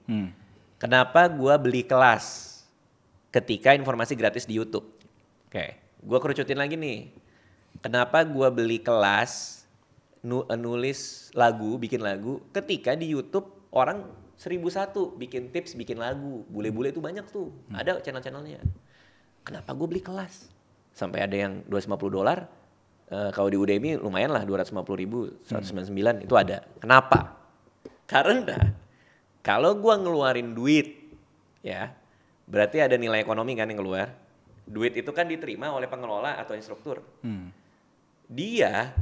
Speaker 1: Kenapa gue beli kelas ketika informasi gratis di YouTube? Oke, gue kerucutin lagi nih. Kenapa gue beli kelas nulis lagu, bikin lagu, ketika di YouTube orang 1001 bikin tips, bikin lagu. Bule-bule itu banyak tuh, ada channel-channelnya. Kenapa gue beli kelas? Sampai ada yang $250, kalau di Udemy lumayan lah 250.000, 199 itu ada. Kenapa? Karena kalau gue ngeluarin duit, ya berarti ada nilai ekonomi kan yang keluar. Duit itu kan diterima oleh pengelola atau instruktur. Dia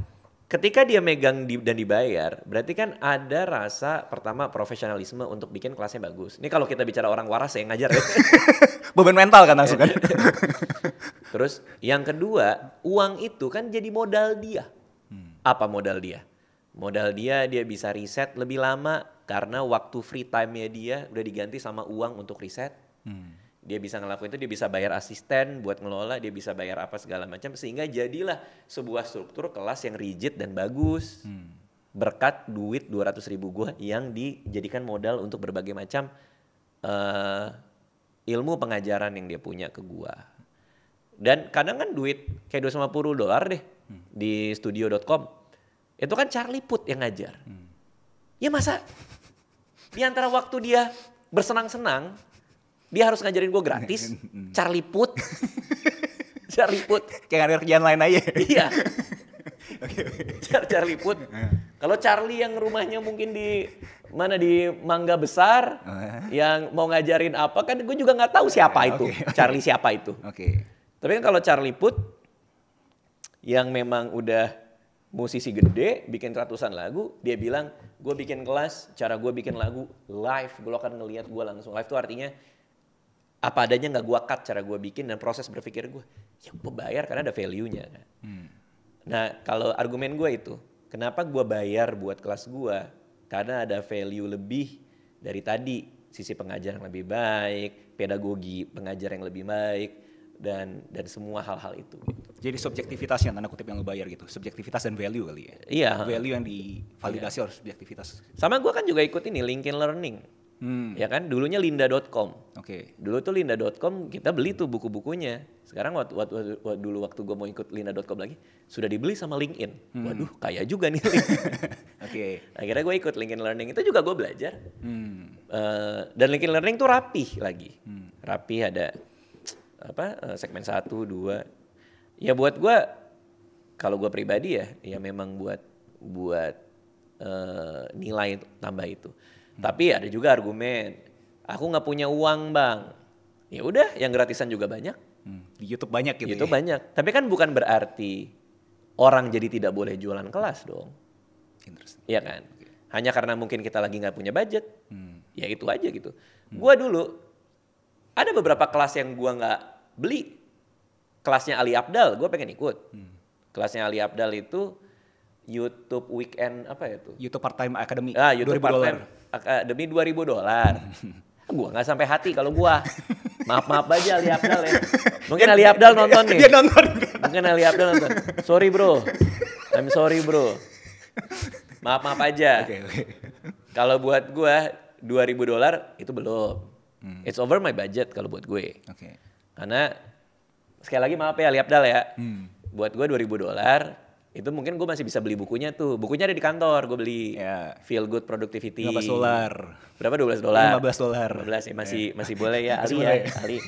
Speaker 1: ketika dia megang dan dibayar, berarti kan ada rasa pertama profesionalisme untuk bikin kelasnya bagus. Ini kalau kita bicara orang waras yang ngajar ya.
Speaker 3: Beban mental kan langsung kan.
Speaker 1: Terus yang kedua, uang itu kan jadi modal dia. Apa modal dia? Modal dia bisa riset lebih lama karena waktu free time-nya dia udah diganti sama uang untuk riset. Dia bisa ngelakuin itu, dia bisa bayar asisten buat ngelola, dia bisa bayar apa segala macam, sehingga jadilah sebuah struktur kelas yang rigid dan bagus. Berkat duit 200.000 gue yang dijadikan modal untuk berbagai macam ilmu pengajaran yang dia punya ke gue. Dan kadang kan duit kayak $250 deh di studio.com, itu kan Charlie Puth yang ngajar. Ya masa di antara waktu dia bersenang-senang, dia harus ngajarin gue gratis. Charlie Puth. Charlie Puth.
Speaker 3: Kayak ada kerjaan lain aja.
Speaker 1: Iya. Charlie Puth. Kalau Charlie yang rumahnya mungkin di Mangga Besar, yang mau ngajarin apa, kan gue juga nggak tahu siapa itu. Charlie siapa itu. Tapi kan kalau Charlie Puth, yang memang udah musisi gede, bikin ratusan lagu, dia bilang, gue bikin kelas, cara gue bikin lagu live, gue akan ngelihat gue langsung live. Itu artinya apa adanya, nggak gue cut cara gue bikin dan proses berpikir gue. Ya gue bayar karena ada value-nya kan. Nah kalau argumen gue itu, kenapa gue bayar buat kelas gue? Karena ada value lebih dari tadi. Sisi pengajar yang lebih baik, pedagogi pengajar yang lebih baik, dan semua hal-hal itu. Gitu.
Speaker 3: Jadi subjektivitasnya tanda kutip yang lo bayar gitu. Subjektivitas dan value kali ya.
Speaker 1: Iya.
Speaker 3: Value yang divalidasi harus subjektivitas.
Speaker 1: Sama gue kan juga ikut ini LinkedIn Learning. Ya kan, dulunya lynda.com. Dulu tuh lynda.com kita beli tuh buku-bukunya. Sekarang waktu gue mau ikut lynda.com lagi, sudah dibeli sama LinkedIn. Waduh, kaya juga nih LinkedIn. Akhirnya gue ikut LinkedIn Learning, itu juga gue belajar. Dan LinkedIn Learning tuh rapih lagi. Rapih, ada segmen 1, 2. Ya buat gue, kalau gue pribadi ya memang buat nilai tambah itu. Tapi ada juga argumen, aku nggak punya uang bang. Ya udah, yang gratisan juga banyak.
Speaker 3: Di YouTube banyak gitu.
Speaker 1: YouTube banyak. Tapi kan bukan berarti orang jadi tidak boleh jualan kelas dong. Iya kan? Hanya karena mungkin kita lagi nggak punya budget. Ya itu aja gitu. Gua dulu ada beberapa kelas yang gua nggak beli. Kelasnya Ali Abdal, gua pengen ikut. Kelasnya Ali Abdal itu YouTube Weekend apa ya tuh?
Speaker 3: YouTube Part Time Academy.
Speaker 1: YouTube Part Time Academy $2.000. Gua nggak sampai hati kalau gua. Maaf aja Ali Abdal ya. Mungkin Ali Abdal nonton nih.
Speaker 3: Dia nonton.
Speaker 1: Mungkin Ali Abdal nonton. Sorry bro. I'm sorry bro. Maaf aja. Kalau buat gua $2.000 itu belum. It's over my budget kalau buat gue. Karena sekali lagi maaf ya Ali Abdal ya. Buat gue $2.000 itu mungkin gue masih bisa beli bukunya tuh. Bukunya ada di kantor, gue beli. Feel Good Productivity.
Speaker 3: $15.
Speaker 1: Berapa $12?
Speaker 3: $15.
Speaker 1: 15 ya, masih boleh ya Ali ya. Ali.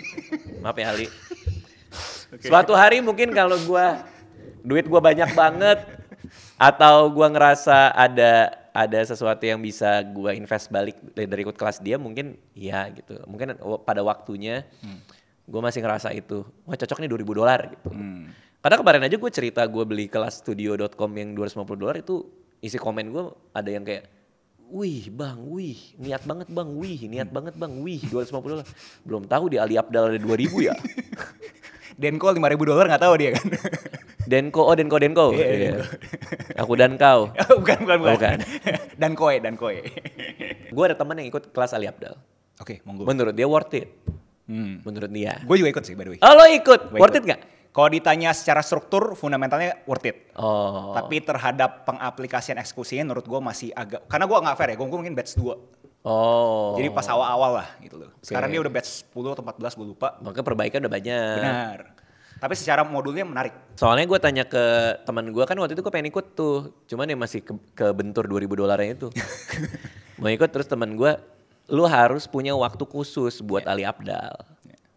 Speaker 1: Maaf ya Ali. Suatu hari mungkin kalau duit gue banyak banget, atau gue ngerasa ada sesuatu yang bisa gue invest balik dari ikut kelas dia, mungkin ya gitu. Mungkin pada waktunya gue masih ngerasa itu, wah cocok nih $2.000 gitu. Karena kemarin aja gue cerita gue beli kelas studio.com yang $250 itu, isi komen gue ada yang kayak, wih bang, niat banget bang, $250. Belum tahu di Ali Abdal ada 2.000 ya.
Speaker 3: Denko $5.000 nggak tahu dia kan.
Speaker 1: Denko. Iya. Aku dan kau.
Speaker 3: Bukan. Dankoe.
Speaker 1: Gue ada teman yang ikut kelas Ali Abdal.
Speaker 3: Monggo.
Speaker 1: Menurut dia worth it. Menurut dia.
Speaker 3: Gue juga ikut sih by the way.
Speaker 1: Oh lo ikut? Worth it gak?
Speaker 3: Kalau ditanya secara struktur, fundamentalnya worth it.
Speaker 1: Oh.
Speaker 3: Tapi terhadap pengaplikasian eksekusinya menurut gue masih agak, karena gue gak fair ya, gue mungkin batch 2.
Speaker 1: Oh.
Speaker 3: Jadi pas awal-awal lah gitu loh. Sekarang dia udah batch 10 atau 14 gue lupa.
Speaker 1: Maka perbaikan udah banyak.
Speaker 3: Benar. Tapi secara modulnya menarik.
Speaker 1: Soalnya gue tanya ke teman gue kan waktu itu gue pengen ikut tuh, cuman ya masih kebentur $2.000 itu. Mau ikut terus teman gue, lu harus punya waktu khusus buat Ali Abdal.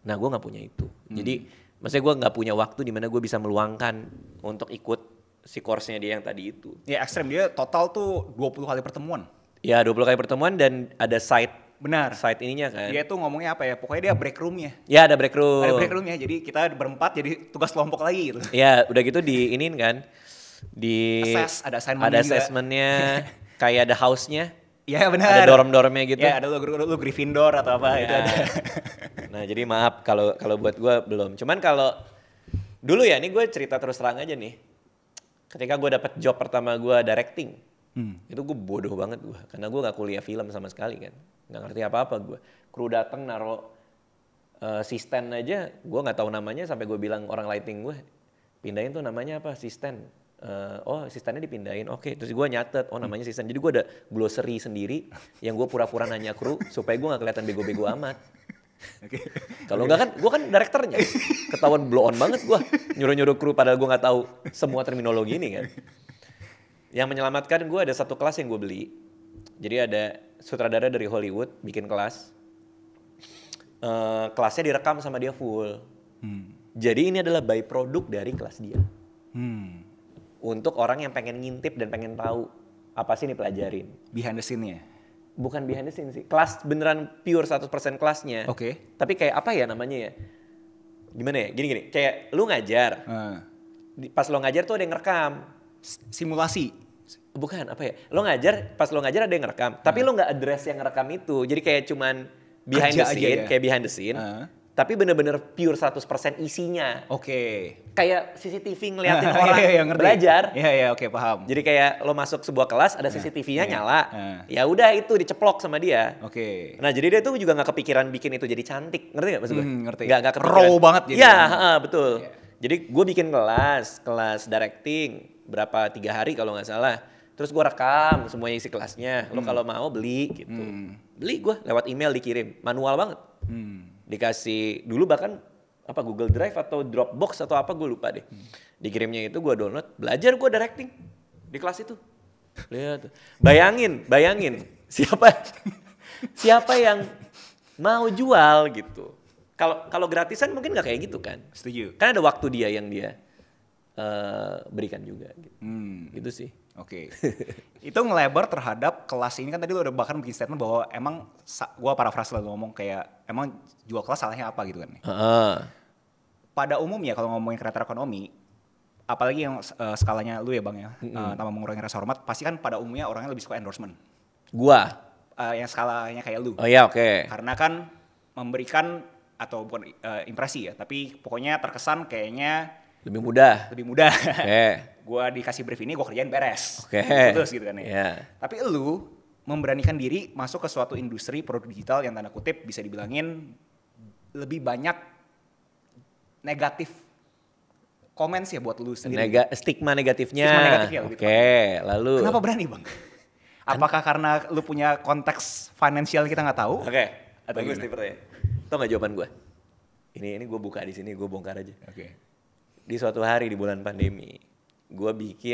Speaker 1: Nah gue nggak punya itu. Jadi maksudnya gue nggak punya waktu di mana gue bisa meluangkan untuk ikut si course-nya dia yang tadi itu.
Speaker 3: Ya ekstrem, dia total tuh 20 kali pertemuan.
Speaker 1: Ya 20 kali pertemuan dan ada
Speaker 3: Benar.
Speaker 1: site ininya kan.
Speaker 3: Dia tuh ngomongnya apa ya, pokoknya dia break room-nya.
Speaker 1: Ya ada break room.
Speaker 3: Ada break room-nya, jadi kita berempat jadi tugas kelompok lagi gitu.
Speaker 1: Ya udah gitu diinin kan.
Speaker 3: Ada assignment
Speaker 1: ada
Speaker 3: juga.
Speaker 1: assessment-nya, kayak ada house-nya.
Speaker 3: Iya benar.
Speaker 1: Ada dorm-dormnya gitu.
Speaker 3: Ya ada lu Gryffindor atau apa itu ada.
Speaker 1: Nah jadi maaf kalau buat gue belum. Cuman kalau dulu ya, ini gue cerita terus terang aja nih. Ketika gue dapet job pertama gue directing, itu gue bodoh banget gue. Karena gue gak kuliah film sama sekali kan. Gak ngerti apa-apa gue. Kru dateng naro asisten aja, gue gak tahu namanya sampai gue bilang orang lighting gue, pindahin tuh namanya apa, asisten. Oh asistennya dipindahin, oke. Terus gue nyatet, oh namanya asisten. Jadi gue ada glossary sendiri yang gue pura-pura nanya kru supaya gue gak kelihatan bego-bego amat. Kalau enggak kan, gue kan direkturnya, ketahuan blow on banget gue, nyuruh-nyuruh kru padahal gue nggak tahu semua terminologi ini kan. Yang menyelamatkan gue ada satu kelas yang gue beli, jadi ada sutradara dari Hollywood bikin kelas, kelasnya direkam sama dia full. Jadi ini adalah byproduct dari kelas dia, untuk orang yang pengen ngintip dan pengen tahu apa sih ini pelajarin.
Speaker 3: Behind the scene-nya.
Speaker 1: Bukan behind the scene sih, kelas beneran pure 100% kelasnya.
Speaker 3: Oke.
Speaker 1: Tapi kayak apa ya namanya ya? Gimana ya? Gini, kayak lu ngajar. Pas lo ngajar tuh ada yang ngerekam.
Speaker 3: Simulasi.
Speaker 1: Bukan, apa ya? Lo ngajar, pas lo ngajar ada yang ngerekam. Tapi lo nggak address yang ngerekam itu. Jadi kayak cuman behind
Speaker 3: Kerja
Speaker 1: the scene,
Speaker 3: aja ya?
Speaker 1: kayak behind the scene. Tapi bener-bener pure 100% isinya.
Speaker 3: Oke.
Speaker 1: Kayak CCTV ngeliatin
Speaker 3: Iya,
Speaker 1: orang
Speaker 3: iya, ngerti.
Speaker 1: belajar.
Speaker 3: Iya, oke paham.
Speaker 1: Jadi kayak lo masuk sebuah kelas ada CCTV-nya
Speaker 3: iya.
Speaker 1: nyala. Ya udah itu diceplok sama dia.
Speaker 3: Oke.
Speaker 1: Nah jadi dia tuh juga gak kepikiran bikin itu jadi cantik, ngerti gak maksud gue?
Speaker 3: Ngerti.
Speaker 1: Gak kepikiran.
Speaker 3: Raw banget jadi.
Speaker 1: Iya, betul.
Speaker 3: Yeah.
Speaker 1: Jadi gue bikin kelas directing, berapa 3 hari kalau gak salah. Terus gue rekam semuanya isi kelasnya, lo kalau mau beli gitu. Beli gue lewat email dikirim, manual banget. Dikasih, dulu bahkan apa Google Drive atau Dropbox atau apa gue lupa deh. Dikirimnya itu gue download, belajar gue directing di kelas itu. Lihat, bayangin siapa yang mau jual gitu. Kalau gratisan mungkin nggak kayak gitu kan.
Speaker 3: Setuju.
Speaker 1: Kan ada waktu dia yang dia berikan juga. Gitu, gitu sih.
Speaker 3: Oke. Itu ngelebar terhadap kelas ini kan tadi lu udah bahkan bikin statement bahwa emang gua paraphrase lah ngomong kayak emang jual kelas salahnya apa gitu kan. Pada umumnya kalau ngomongin kreator ekonomi, apalagi yang skalanya lu ya Bang ya, tanpa mengurangi rasa hormat, pasti kan pada umumnya orangnya lebih suka endorsement.
Speaker 1: Gua.
Speaker 3: Yang skalanya kayak lu.
Speaker 1: Oh iya oke.
Speaker 3: Karena kan memberikan atau bukan impresi ya, tapi pokoknya terkesan kayaknya
Speaker 1: Lebih mudah. Oke.
Speaker 3: Gua dikasih brief ini, gua kerjain beres.
Speaker 1: Oke.
Speaker 3: Terus gitu kan ya.
Speaker 1: Yeah.
Speaker 3: Tapi lu memberanikan diri masuk ke suatu industri produk digital yang tanda kutip bisa dibilangin lebih banyak negatif comments ya buat lu sendiri.
Speaker 1: Stigma negatifnya.
Speaker 3: Lebih
Speaker 1: Oke,
Speaker 3: tepatnya.
Speaker 1: lalu.
Speaker 3: Kenapa berani Bang? Apakah karena lu punya konteks finansial kita nggak tahu?
Speaker 1: Oke.
Speaker 3: Atau
Speaker 1: Bagus
Speaker 3: gimana?
Speaker 1: nih pertanyaan. Tau gak jawaban gue? Ini gue buka di sini, gue bongkar aja.
Speaker 3: Oke.
Speaker 1: Di suatu hari di bulan pandemi, gue bikin